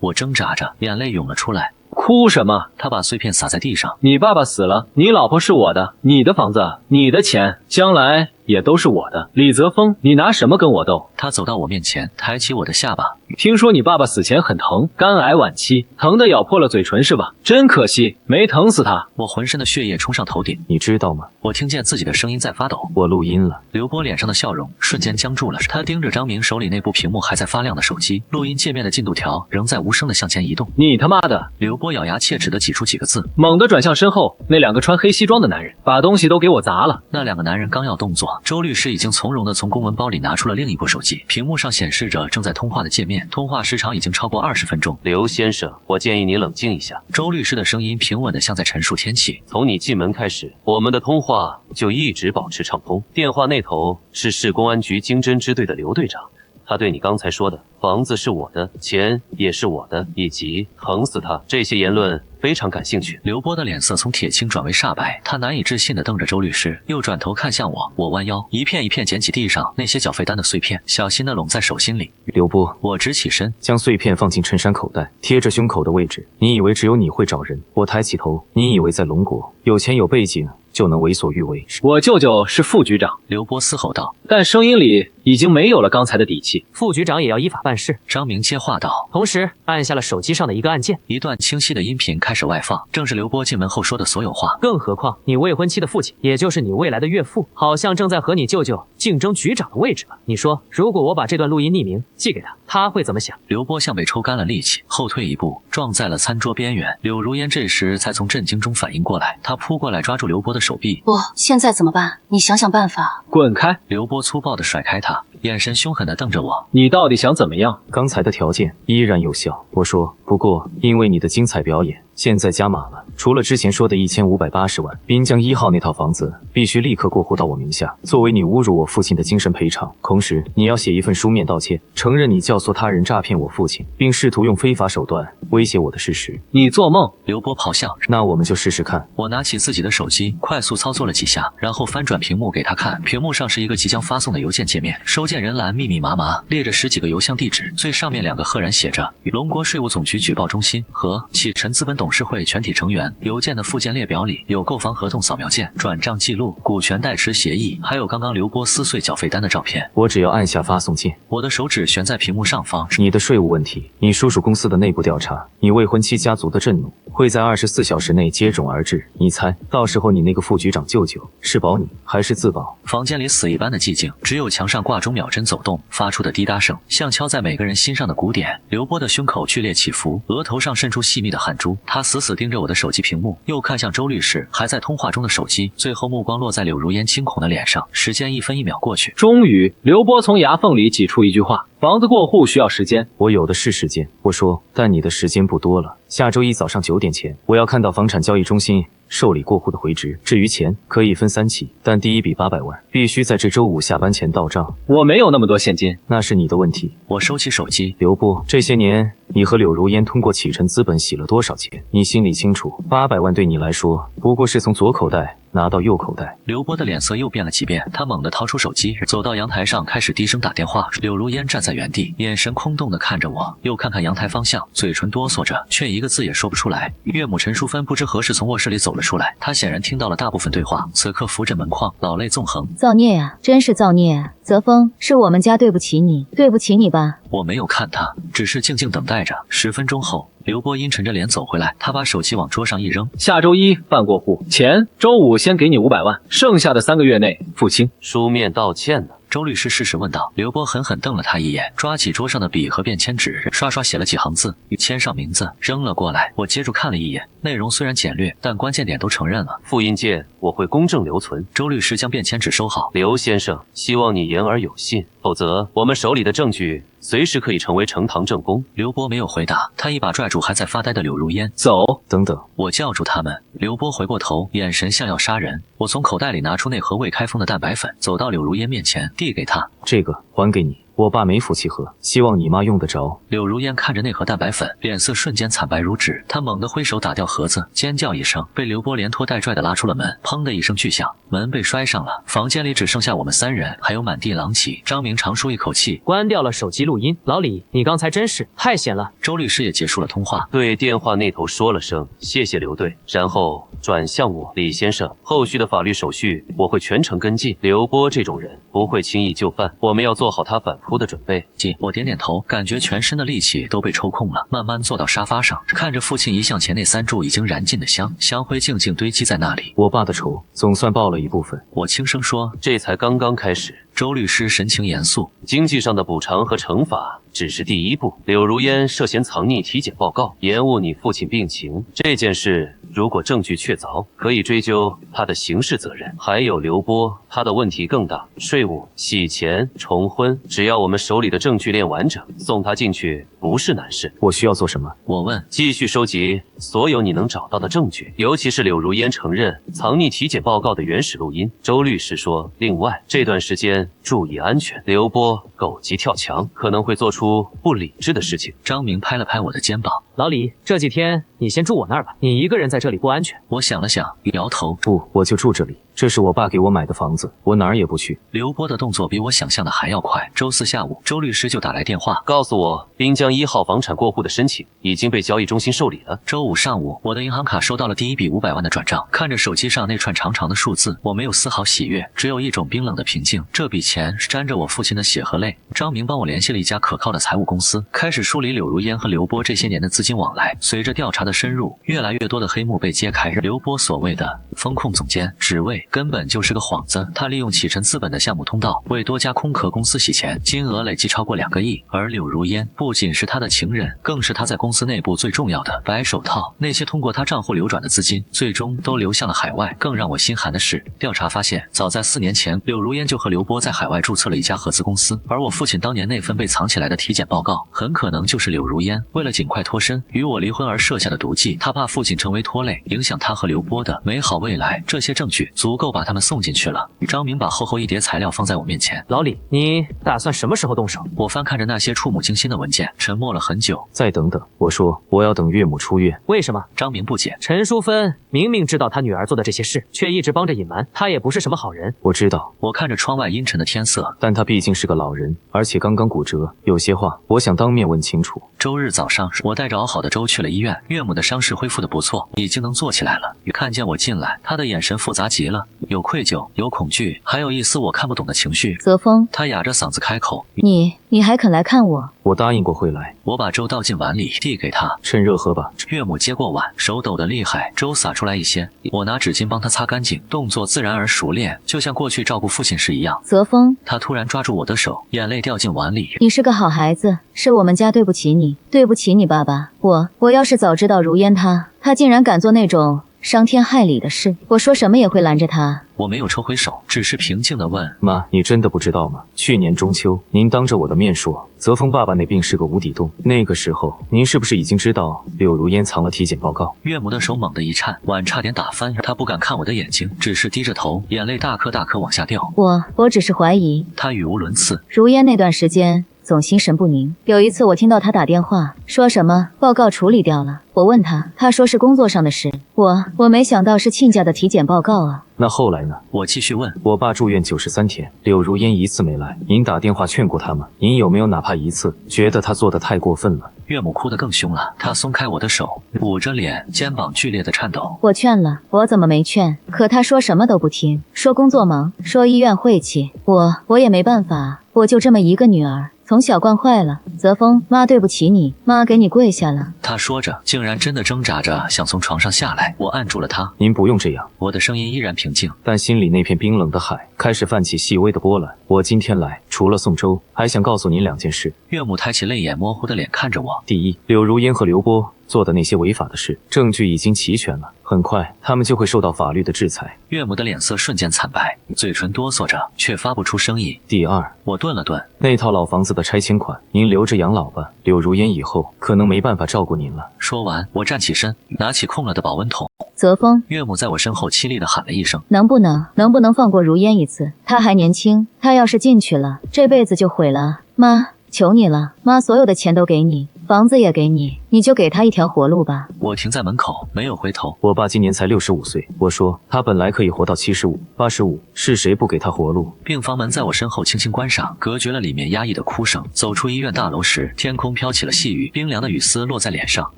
我掙扎着，眼淚湧了出來。哭什麼？他把碎片撒在地上。你爸爸死了，你老婆是我的，你的房子，你的錢，將來也都是我的。李澤峰，你拿什麼跟我鬥？他走到我面前，抬起我的下巴。聽說你爸爸死前很疼，肝癌晚期，疼得咬破了嘴唇是吧？真可惜，沒疼死他。我渾身的血液衝上頭頂。你知道嗎？我聽見自己的聲音在發抖。我錄音了。劉波臉上的笑容瞬間僵住了，他盯着張明手裡那部屏幕還在發亮的手機，錄音界面的進度條仍在無聲的向前移動。你他媽的！劉波咬牙切齒的擠出幾個字，猛地轉向身後那2個穿黑西裝的男人，把東西都給我砸了。那2個男人剛要動作，周律師已經從容的從公文包裡拿出了另一部手機，屏幕上顯示着正在通話的界面，通話時長已經超過20分鐘。劉先生，我建議你冷靜一下。周律師的聲音平穩的像在陳述天氣。從你進門開始，我們的通話就一直保持暢通。電話那頭是市公安局經偵支隊的劉隊長，他對你剛才說的房子是我的，錢也是我的，以及疼死他這些言論非常感興趣。劉波的臉色從鐵青轉為煞白，他難以置信地瞪着周律師，又轉頭看向我。我彎腰，一片一片撿起地上那些繳費單的碎片，小心地攏在手心裡。劉波，我直起身，將碎片放進襯衫口袋，貼着胸口的位置。你以為只有你會找人？我抬起頭，你以為在龍國有錢有背景就能為所欲為？我舅舅是副局長。劉波嘶吼道，但聲音裡已經沒有了剛才的底氣。副局長也要依法辦事。張明接話道，同時按下了手機上的一個按鍵，一段清晰的音頻開始外放，正是劉波進門後說的所有話。更何況你未婚妻的父親，也就是你未來的岳父，好像正在和你舅舅競爭局長的位置吧？你說，如果我把這段錄音匿名寄給他，他會怎麼想？劉波像被抽乾了力氣，後退一步，撞在了餐桌邊緣。柳如煙這時才從震驚中反應過來，他撲過來抓住劉波的手臂。不，現在怎麼辦？你想想辦法。滾開！劉波粗暴地甩开他，眼神凶狠地瞪着我。你到底想怎麼樣？剛才的條件依然有效。我說，不過因為你的精彩表演，現在加碼了。除了之前說的1580萬，濱江1號那套房子必須立刻過戶到我名下，作為你侮辱我父親的精神賠償。同時，你要寫一份書面道歉，承認你教唆他人詐騙我父親，並試圖用非法手段威脅我的事實。你做夢！劉波咆哮。那我們就試試看。我拿起自己的手機，快速操作了幾下，然後翻轉屏幕給他看。屏幕上是一個即將發送的郵件界面，收件人欄密密麻麻列着10幾個郵箱地址，最上面2個赫然寫着龍國稅務總局舉報中心和啟辰資本董事會全體成員。郵件的附件列表裡有購房合同掃描件、轉賬記錄、股權代持協議，還有剛剛劉波撕碎繳費單的照片。我只要按下發送鍵，我的手指懸在屏幕上方。你的稅務問題，你叔叔公司的內部調查，你未婚妻家族的震怒，會在24小時內接踵而至。你猜，到時候你那個副局長舅舅是保你還是自保？房間裡死一般的寂靜，只有牆上掛鐘秒針走動發出的滴答聲，像敲在每個人心上的鼓點。劉波的胸口劇烈起伏，額頭上滲出細密的汗珠。他死死盯着我的手機屏幕，又看向周律師還在通話中的手機，最後目光落在柳如煙驚恐的臉上。時間1分1秒過去，終於，劉波從牙縫裡擠出一句話：房子過戶需要時間。我有的是時間。我說，但你的時間不多了。下周1早上9點前，我要看到房產交易中心受理過戶的回执。至於錢，可以分3期，但第一筆800萬必須在這周5下班前到賬。我沒有那麼多現金，那是你的問題。我收起手機。劉波，這些年你和柳如煙通過啟辰資本洗了多少錢？你心裡清楚，800萬對你來說不過是從左口袋拿到右口袋。劉波的臉色又變了幾變，他猛地掏出手機，走到陽台上，開始低聲打電話。柳如煙站在原地，眼神空洞地看着我，又看看陽台方向，嘴唇哆嗦着，卻一個字也說不出來。岳母陳淑芬不知何時從臥室裡走了出來，她顯然聽到了大部分對話，此刻扶着門框，老淚縱橫。造孽呀，真是造孽啊！澤峰，是我們家對不起你，对不起你吧。我沒有看他，只是靜靜等待着。10分鐘後，劉波陰沉着臉走回來，他把手機往桌上一扔。下周1辦過戶，錢周5先給你500萬，剩下的3個月內付清。書面道歉呢？周律師適時問道。劉波狠狠瞪了他一眼，抓起桌上的筆和便簽紙，刷刷寫了幾行字，簽上名字，扔了過來。我接住看了一眼，內容雖然簡略，但關鍵點都承認了。复印件我會公正留存。周律師將便簽紙收好。劉先生，希望你言而有信，否則我們手裡的證據隨時可以成為呈堂證供。劉波沒有回答，他一把拽住還在發呆的柳如煙。走，等等！我叫住他們。劉波回過頭，眼神像要殺人。我從口袋裡拿出那盒未開封的蛋白粉，走到柳如煙面前，遞給她。這個還給你。我爸沒福氣喝，希望你媽用得着。柳如煙看着那盒蛋白粉，臉色瞬間慘白如紙。她猛地揮手打掉盒子，尖叫一聲，被劉波連拖帶拽的拉出了門。砰的一聲巨響，門被摔上了。房間裡只剩下我們3人，還有滿地狼藉。張明長舒一口氣，關掉了手機錄音。老李，你剛才真是太險了。周律師也結束了通話，對電話那頭說了聲謝謝劉隊，然後轉向我，李先生，後續的法律手續我會全程跟進。劉波這種人不會輕易就範，我們要做好他反撲的準備。我點點頭，感覺全身的力氣都被抽空了，慢慢坐到沙發上，看着父親遗像前那3柱已經燃盡的香，香灰靜靜堆積在那裡。我爸的仇總算報了一部分。我輕聲說，這才剛剛開始。周律師神情嚴肅，經濟上的補償和懲罰只是第一步。柳如煙涉嫌藏匿體檢報告，延誤你父親病情，這件事如果證據確鑿，可以追究他的刑事責任。還有劉波，他的問題更大，稅務、洗錢、重婚，只要我們手裡的證據鏈完整，送他進去不是難事。我需要做什麼？我問。繼續收集所有你能找到的證據，尤其是柳如煙承認藏匿體檢報告的原始錄音。周律師說，另外這段時間注意安全，劉波狗急跳牆，可能會做出不理智的事情。張明拍了拍我的肩膀，老李，這幾天你先住我那兒吧，你一個人在這裡不安全。我想了想，搖頭，不，我就住這裡，這是我爸給我買的房子，我哪兒也不去。劉波的動作比我想象的還要快。周4下午，周律師就打來電話，告訴我濱江1號房產過戶的申請已經被交易中心受理了。周5上午，我的銀行卡收到了第一筆500萬的轉賬，看着手機上那串長長的數字，我沒有絲毫喜悅，只有一種冰冷的平靜。這筆錢沾着我父親的血和淚。張明幫我聯繫了一家可靠的財務公司，開始梳理柳如煙和劉波這些年的資金往來。隨着調查的深入，越來越多的黑幕被揭開。劉波所謂的風控總監職位罪，根本就是個幌子。他利用启辰資本的項目通道，為多家空殼公司洗錢，金額累計超過2個億。而柳如煙不僅是他的情人，更是他在公司內部最重要的白手套。那些通過他賬戶流轉的資金，最終都流向了海外。更讓我心寒的是，調查發現，早在4年前，柳如煙就和劉波在海外注冊了一家合資公司。而我父親當年那份被藏起來的體檢報告，很可能就是柳如煙為了盡快脫身，與我離婚而設下的毒計。他怕父親成為拖累，影響他和劉波的美好未來。這些證據足夠把他們送進去了。張明把厚厚一疊材料放在我面前。老李，你打算什麼時候動手？我翻看着那些觸目驚心的文件，沉默了很久。再等等，我說我要等岳母出院。为什么？张明不解。陈淑芬明明知道他女兒做的這些事，卻一直幫着隱瞞，他也不是什麼好人。我知道。我看着窗外陰沉的天色，但他畢竟是個老人，而且剛剛骨折，有些話我想當面問清楚。周日早上，我帶着熬好的粥去了醫院。岳母的傷勢恢復得不錯，已經能坐起來了。看見我進來，他的眼神複雜極了，有愧疚，有恐懼，還有一絲我看不懂的情緒。澤峰，他啞着嗓子開口：“你還肯來看我？”我答應過會來。我把粥倒進碗裡，遞給他：“趁熱喝吧。”岳母接過碗，手抖得厲害，粥灑出來一些。我拿紙巾幫他擦乾淨，動作自然而熟練，就像過去照顧父親時一樣。澤峰，他突然抓住我的手，眼淚掉進碗裡。你是個好孩子，是我們家對不起你，對不起你爸爸。我要是早知道如煙他竟然敢做那種傷天害理的事，我說什麼也會攔着他。我沒有抽回手，只是平靜地問：“媽，你真的不知道嗎？去年中秋，您當着我的面說澤峰爸爸那病是個無底洞，那個時候您是不是已經知道柳如煙藏了體檢報告？”岳母的手猛地一顫，碗差點打翻，她不敢看我的眼睛，只是低着頭，眼淚大顆大顆往下掉。我只是懷疑。她語無倫次。如煙那段時間總心神不寧，有一次我聽到他打電話，說什麼報告處理掉了。我問他說是工作上的事。我沒想到是親家的體檢報告啊。那後來呢？我繼續問。我爸住院93天，柳如煙一次沒來，您打電話勸過他嗎？您有沒有哪怕一次覺得他做得太過分了？岳母哭得更兇了，她鬆開我的手，捂着臉，肩膀劇烈的顫抖。我勸了，我怎麼沒勸？可他說什麼都不聽，說工作忙，說醫院晦氣，我也沒辦法，我就這麼一個女兒。從小慣壞了。澤峰，媽對不起你，媽給你跪下了。他說着，竟然真的掙扎着想從床上下來。我按住了他。您不用這樣。我的聲音依然平靜，但心裡那片冰冷的海開始泛起細微的波瀾。我今天來，除了送粥，還想告訴您2件事。岳母抬起淚眼模糊的臉看着我。第一，柳如煙和劉波做的那些違法的事，證據已經齊全了，很快他們就會受到法律的制裁。岳母的臉色瞬間慘白，嘴唇哆嗦着，卻發不出聲音。第二，我頓了頓，那套老房子的拆遷款，您留着養老吧。柳如煙以後可能沒辦法照顧您了。說完，我站起身，拿起空了的保溫桶。澤峰，岳母在我身後淒厲地喊了一聲：“能不能放過如煙一次？她還年輕，她要是進去了，這輩子就毀了。媽，求你了，媽所有的錢都給你，房子也給你，你就給他一條活路吧。”我停在門口，沒有回頭。我爸今年才65歲，我說他本來可以活到75、85，是誰不給他活路？病房門在我身後輕輕關上，隔絕了裡面壓抑的哭聲。走出醫院大樓時，天空飄起了細雨，冰涼的雨絲落在臉上，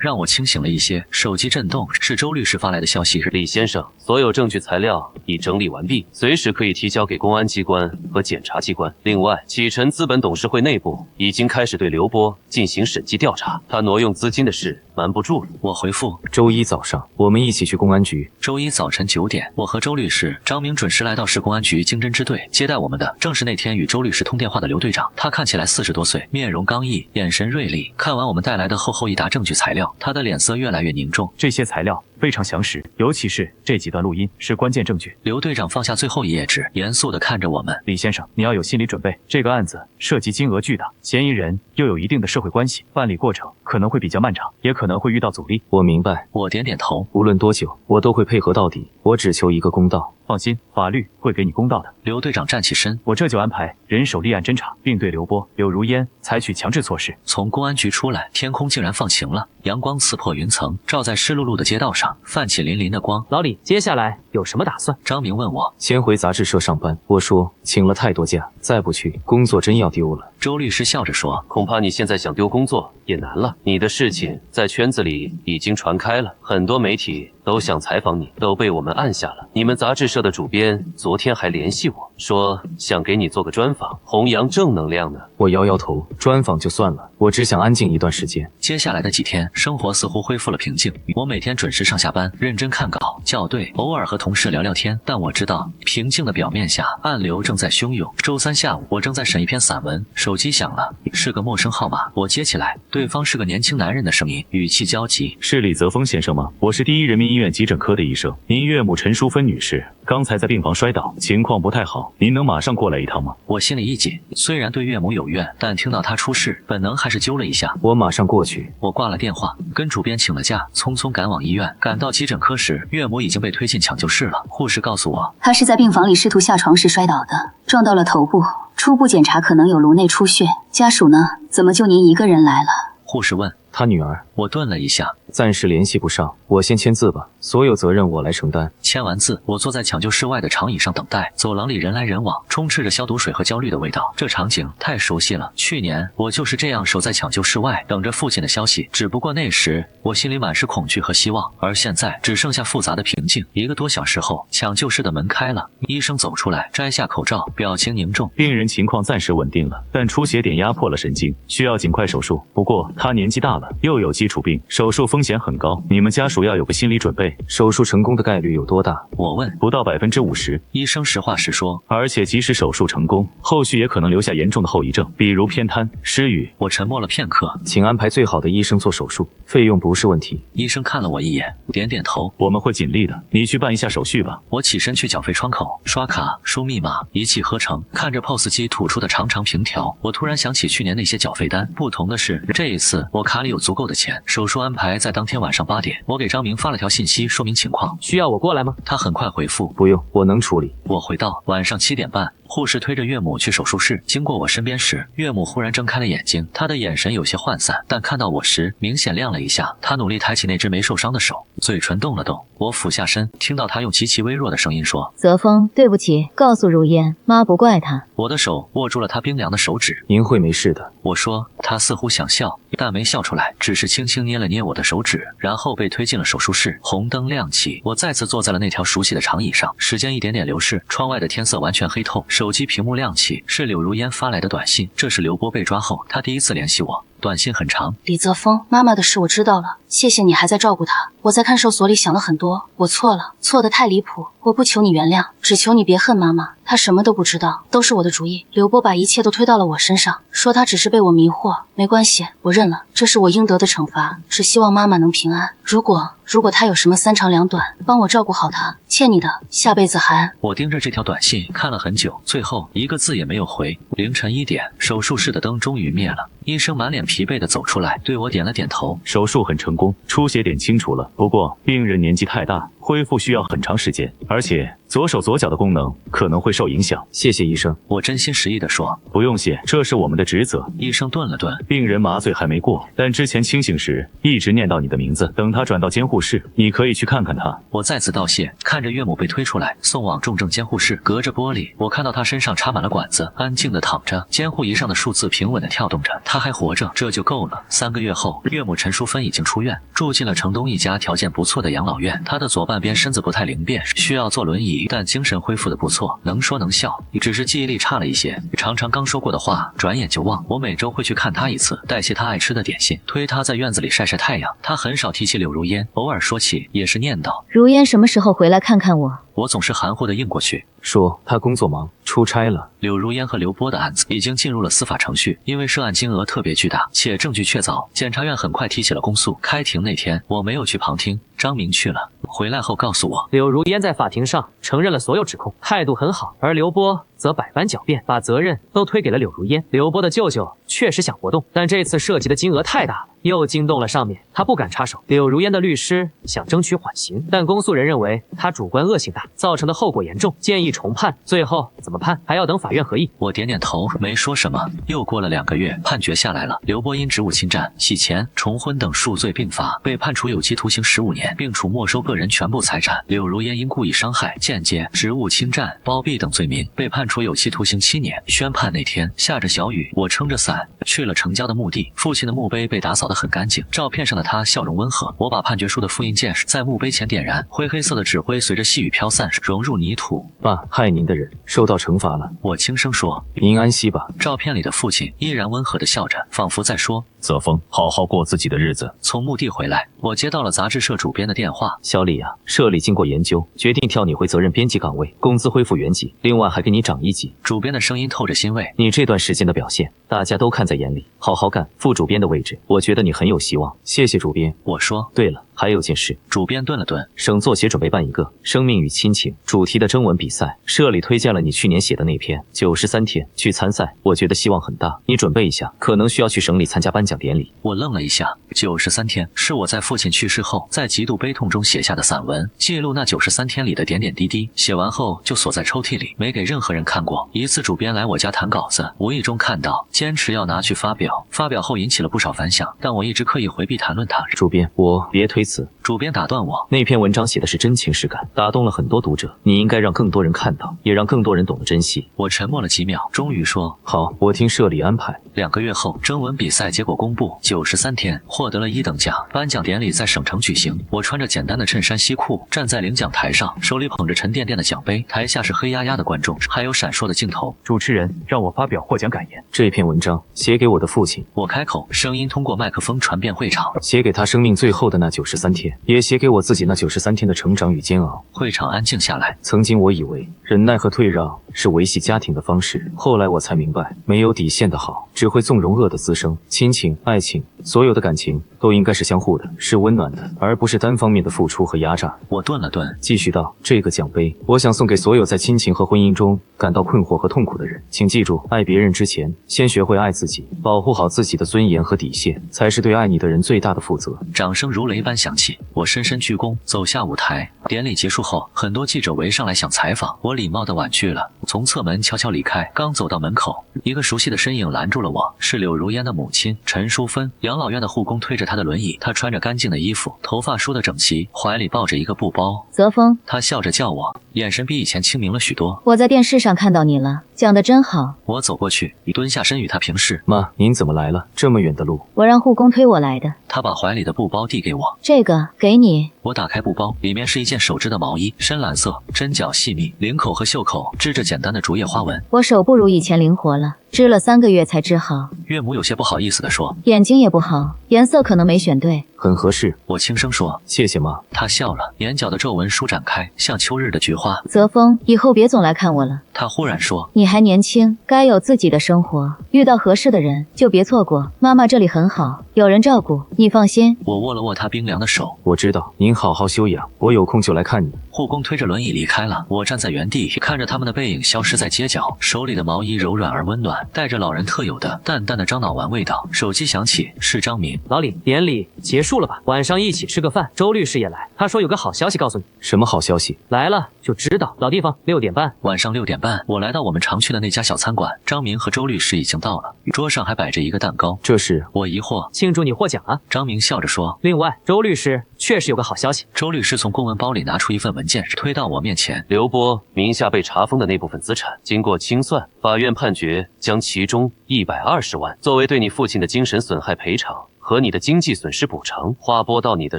讓我清醒了一些。手機震動，是周律師發來的消息：李先生，所有證據材料已整理完畢，隨時可以提交給公安機關和檢察機關。另外，啟辰資本董事會內部已經開始對劉波進行審計調查，他挪用資金的事瞞不住了。我回復：周一早上我們一起去公安局。周一早晨9點，我和周律師、張明準時來到市公安局經偵支隊。接待我們的正是那天與周律師通電話的劉隊長，他看起來40多歲，面容剛毅，眼神銳利。看完我們帶來的厚厚一沓證據材料，他的臉色越來越凝重。這些材料非常詳實，尤其是這幾段錄音是關鍵證據。劉隊長放下最後一頁紙，嚴肅地看着我們：李先生，你要有心理準備，這個案子涉及金額巨大，嫌疑人又有一定的社會關係，辦理過程可能會比較漫長，也可能會遇到阻力。我明白。我點點頭。無論多久，我都會配合到底。我只求一個公道。放心，法律會給你公道的。劉隊長站起身，我這就安排人手立案偵查，並對劉波、柳如煙採取強制措施。從公安局出來，天空竟然放晴了，陽光刺破雲層，照在濕漉漉的街道上，泛起粼粼的光。老李，接下來有什麼打算？張明問我。先回雜誌社上班。我說請了太多假，再不去工作真要丟了。周律師笑着說：“恐怕你現在想丟工作也難了。你的事情在圈子裡已經傳開了，很多媒體都想採訪你，都被我們按下了。你們雜誌社的主編昨天還聯繫我說想給你做個專訪，弘揚正能量呢。”我搖搖頭，專訪就算了，我只想安靜一段時间。接下来的几天，生活似乎恢復了平静。我每天準時上下班，認真看稿、校對，偶爾和同事聊聊天。但我知道，平靜的表面下，暗流正在洶湧。周三下午，我正在審一篇散文，手機響了，是個陌生號碼。我接起來，對方是個年輕男人的聲音，語氣焦急：“是李泽峰先生嗎？我是第一人民医院急诊科的医生，您岳母陈淑芬女士刚才在病房摔倒，情況不太好，您能馬上過來一趟嗎？”我心裡一緊，雖然對岳母有怨，但聽到她出事，本能還是揪了一下。我馬上過去。我掛了電話，跟主編請了假，匆匆趕往醫院。趕到急診科時，岳母已經被推進搶救室了。護士告訴我，她是在病房裡試圖下床時摔倒的，撞到了頭部，初步檢查可能有颅內出血。家屬呢？怎麼就您一個人来了？護士問。他女兒。我顿了一下，暫時联繫不上，我先签字吧，所有責任我来承擔。签完字，我坐在抢救室外的长椅上等待。走廊裡人來人往，充斥着消毒水和焦慮的味道。这场景太熟悉了，去年我就是這樣守在搶救室外，等着父親的消息。只不過那時我心裡滿是恐懼和希望，而現在只剩下複雜的平靜。1個多小時後，搶救室的門開了，醫生走出來，摘下口罩，表情凝重。病人情況暫時穩定了，但出血點壓迫了神經，需要盡快手術。不過他年紀大了，又有基礎病，手術風險很高，你們家屬要有個心理準備。手術成功的概率有多大？我問。不到50%。醫生實話實說，而且即使手術成功，後續也可能留下嚴重的後遺症，比如偏癱、失語。我沉默了片刻，請安排最好的醫生做手術，費用不是問題。醫生看了我一眼，點點頭。我們會盡力的，你去辦一下手續吧。我起身去繳費窗口，刷卡、輸密碼，一氣呵成。看着 POS 機吐出的長長憑條，我突然想起去年那些繳費單，不同的是，這一次我卡裡有足夠的錢。手術安排在當天晚上8點，我給張明發了條信息說明情況。需要我過來嗎？他很快回復，不用，我能處理。我回到晚上7點半，護士推着岳母去手術室，經過我身邊時，岳母忽然睜開了眼睛，她的眼神有些渙散，但看到我時明顯亮了一下。她努力抬起那只沒受傷的手，嘴唇動了動。我俯下身，聽到她用極其微弱的聲音說：“澤峰，對不起，告訴如煙，媽不怪她。”我的手握住了她冰涼的手指。您會沒事的。我說，她似乎想笑，但沒笑出來，只是輕輕捏了捏我的手指，然後被推進了手術室。紅燈亮起，我再次坐在了那條熟悉的長椅上。時間一點點流逝，窗外的天色完全黑透，手機屏幕亮起，是柳如煙發來的短信。這是劉波被抓後，他第一次聯繫我。短信很長，李澤峰，媽媽的事我知道了，謝謝你還在照顧她。我在看守所裡想了很多，我錯了，錯得太離譜。我不求你原諒，只求你別恨媽媽，她什麼都不知道，都是我的主意。劉波把一切都推到了我身上，說她只是被我迷惑，沒關係，我認了，這是我應得的懲罰，只希望媽媽能平安。如果她有什麼3長2短，幫我照顧好她，欠你的，下輩子還。我盯着這條短信看了很久，最後一個字也沒有回。凌晨1點，手術室的燈終於滅了，醫生滿臉疲憊地走出來，對我點了點頭。手術很成功，出血點清楚了，不過病人年紀太大，恢復需要很長時間，而且左手左腳的功能可能會受影響。謝謝醫生。我真心實意地說。不用謝，這是我們的職責。醫生頓了頓，病人麻醉還沒過，但之前清醒時一直念叨你的名字，等他轉到監護室，你可以去看看他。我再次道謝，看着岳母被推出來，送往重症監護室。隔着玻璃，我看到他身上插滿了管子，安靜地躺着，監護儀上的數字平穩地跳動着，他還活着，這就夠了。3個月後，岳母陳淑芬已經出院，住進了城東一家條件不錯的養老院。她的左半邊身子不太靈便，需要坐輪椅，但精神恢復得不錯，能說能笑，只是記憶力差了一些，常常剛說過的話轉眼就忘。我每周會去看她一次，帶些她愛吃的點心，推她在院子裡曬曬太陽。她很少提起柳如煙，偶爾說起也是念叨。如煙什麼時候回來看看我？我總是含糊地應過去，說他工作忙，出差了。柳如煙和劉波的案子已經進入了司法程序，因為涉案金額特別巨大，且證據確鑿，檢察院很快提起了公訴。開庭那天，我沒有去旁聽，張明去了。回來後告訴我，柳如煙在法庭上承認了所有指控，態度很好，而劉波則百般狡辯，把責任都推給了柳如煙。劉波的舅舅確實想活動，但這次涉及的金額太大了，又驚動了上面，他不敢插手。柳如煙的律師想爭取緩刑，但公訴人認為他主觀惡性大，造成的後果嚴重，建議重判。最後怎麼判，還要等法院合議。我點點頭，沒說什麼。又過了2個月，判決下來了。劉波因職務侵占、洗錢、重婚等数罪并罚，被判處有期徒刑15年，并处沒收個人全部財產。柳如煙因故意傷害、間接、職務侵占、包庇等罪名，被判處有期徒刑7年。宣判那天下着小雨，我撐着傘去了城郊的墓地。父親的墓碑被打掃得很乾淨，照片上的他笑容溫和。我把判決書的複印件在墓碑前點燃，灰黑色的紙灰隨着細雨飄散，融入泥土。爸，害您的人受到懲罰了。我輕聲說：“您安息吧。”照片裡的父親依然溫和地笑着，仿佛在說：“澤峰，好好過自己的日子。”從墓地回來，我接到了雜誌社主編的電話：“小李啊，社裡經過研究，決定調你回責任編輯崗位，工資恢復原級，另外還給你漲1級。”主編的聲音透着欣慰：“你這段時間的表現，大家都看在眼裡，好好幹。副主編的位置，我覺得你很有希望。謝謝主編。”我說：“对了，還有件事。”主編頓了頓：“省作協準備辦一個生命與親情主題的徵文比賽，社裡推薦了你去年寫的那篇93天去參賽，我覺得希望很大，你準備一下，可能需要去省裡參加頒獎典禮。”我愣了一下，93天是我在父親去世後在極度悲痛中寫下的散文，記錄那93天裡的點點滴滴，寫完後就鎖在抽屜裡，沒給任何人看過。一次主編來我家談稿子，無意中看到，堅持要拿去發表，發表後引起了不少反響，但我一直刻意回避談論它。主編，我別推辭。主編打斷我：“那篇文章寫的是真情實感，打動了很多讀者，你應該讓更多人看到，也讓更多人懂得珍惜。”我沉默了幾秒，終於說：“好，我聽社裡安排。”2個月後，徵文比賽結果公布，93天獲得了1等獎。頒獎典禮在省城舉行，我穿着簡單的襯衫西褲，站在領獎台上，手裡捧着沉甸甸的獎杯，台下是黑壓壓的觀眾，還有閃爍的鏡頭。主持人讓我發表獲獎感言。這篇文章寫給我的父親。我開口，聲音通過麥克風傳遍會場。寫給他生命最後的那93天，也寫給我自己那93天的成長與煎熬。會場安靜下來。曾經我以為忍耐和退讓是維繫家庭的方式，後來我才明白，沒有底線的好，只會縱容惡的滋生。親情、愛情，所有的感情都應該是相互的，是溫暖的，而不是單方面的付出和壓榨。我頓了頓，繼續道：這個獎杯，我想送給所有在親情和婚姻中感到困惑和痛苦的人。請記住，愛別人之前，先學會愛自己，保護好自己的尊嚴和底線，才是對愛你的人最大的負責。掌聲如雷般響起，我深深鞠躬，走下舞台。典禮結束後，很多記者圍上來想採訪，我禮貌地婉拒了，從側門悄悄離開。剛走到門口，一個熟悉的身影攔住了我，是柳如煙的母親陳淑芬。養老院的護工推着她的輪椅，她穿着乾淨的衣服，頭髮梳得整齊，懷裡抱着一個布包。澤峰，她笑着叫我，眼神比以前清明了許多。我在電視上看到你了，講得真好。我走過去，蹲下身與她平視。媽，您怎麼來了？這麼遠的路？我讓護工推我來的。她把懷裡的布包遞給我，這個給你。我打開布包，裡面是一件手織的毛衣，深藍色，針腳細密，領口和袖口織着簡單的竹葉花紋。我手不如以前靈活了，織了3個月才織好。岳母有些不好意思地說：“眼睛也不好，顏色可能沒選對。”很合適。我輕聲說：“謝謝媽。”她笑了，眼角的皺紋舒展開，像秋日的菊花。澤峰，以後別總來看我了。她忽然說：“你還年輕，該有自己的生活，遇到合適的人就別錯過。媽媽這裡很好，有人照顧，你放心。”我握了握她冰涼的手。我知道，您好好休養，我有空就來看你。護工推着輪椅離開了，我站在原地，看着他們的背影消失在街角，手裡的毛衣柔軟而溫暖，帶着老人特有的淡淡的樟腦丸味道。手機響起，是張明。老李，典禮結束了吧？晚上一起吃個飯。周律師也來，他說有個好消息告訴你。什麼好消息？來了就知道。老地方，6點半。晚上6點半，我來到我們常去的那家小餐館，張明和周律師已經到了，桌上還擺着一個蛋糕。這是？我疑惑。慶祝你獲獎啊！張明笑着說。另外，周律師確實有個好消息。周律師從公文包裡拿出一份文件，推到我面前。劉波名下被查封的那部分資產，經過清算，法院判決將其中120萬作為對你父親的精神損害賠償和你的經濟損失補償劃撥到你的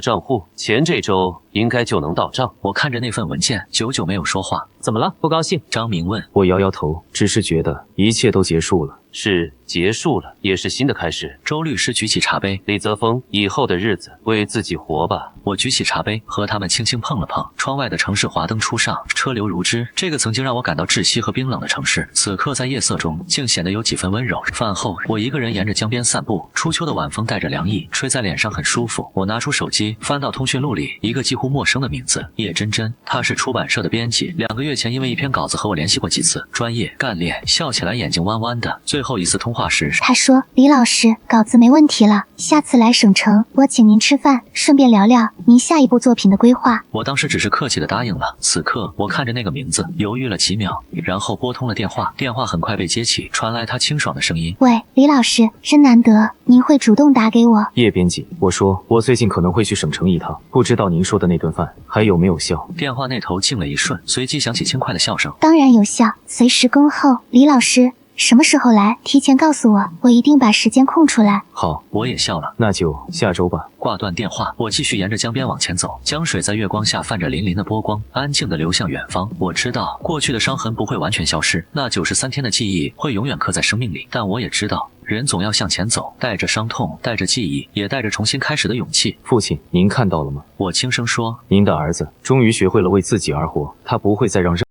賬戶，錢這周應該就能到賬。我看着那份文件，久久沒有說話。怎麼了？不高興？張明問。我搖搖頭，只是覺得一切都結束了。是結束了，也是新的開始。周律師舉起茶杯。李澤峰，以後的日子為自己活吧。我舉起茶杯，和他們輕輕碰了碰。窗外的城市華燈初上，車流如織。這個曾經讓我感到窒息和冰冷的城市，此刻在夜色中竟顯得有幾分溫柔。飯後，我一個人沿着江邊散步，初秋的晚風帶着涼意，吹在臉上很舒服。我拿出手機，翻到通訊錄裡一個幾乎乎陌生的名字叶真真，她是出版社的编辑，2个月前因为一篇稿子和我联系过几次，专业干练，笑起来眼睛彎彎的。最後一次通話時，他說：“李老師，稿子沒問題了，下次來省城，我請您吃飯，順便聊聊您下一部作品的規劃。”我當時只是客氣的答應了。此刻我看着那個名字，猶豫了幾秒，然後撥通了電話。電話很快被接起，傳來他清爽的聲音：“喂，李老師，真難得，您會主動打給我。”葉編輯，我說我最近可能會去省城一趟，不知道您說的那頓飯還有沒有效？電話那頭靜了一瞬，隨即響起輕快的笑聲：“當然有效，隨時恭候。李老師，什麼時候來？提前告訴我，我一定把時間空出來。”好，我也笑了，那就下周吧。掛斷電話，我繼續沿着江邊往前走，江水在月光下泛着粼粼的波光，安靜地流向遠方。我知道過去的傷痕不會完全消失，那93天的記憶會永遠刻在生命裡，但我也知道人總要向前走，帶着傷痛，帶着記憶，也帶着重新開始的勇氣。父親，您看到了嗎？我輕聲說，您的兒子終於學會了為自己而活，他不會再讓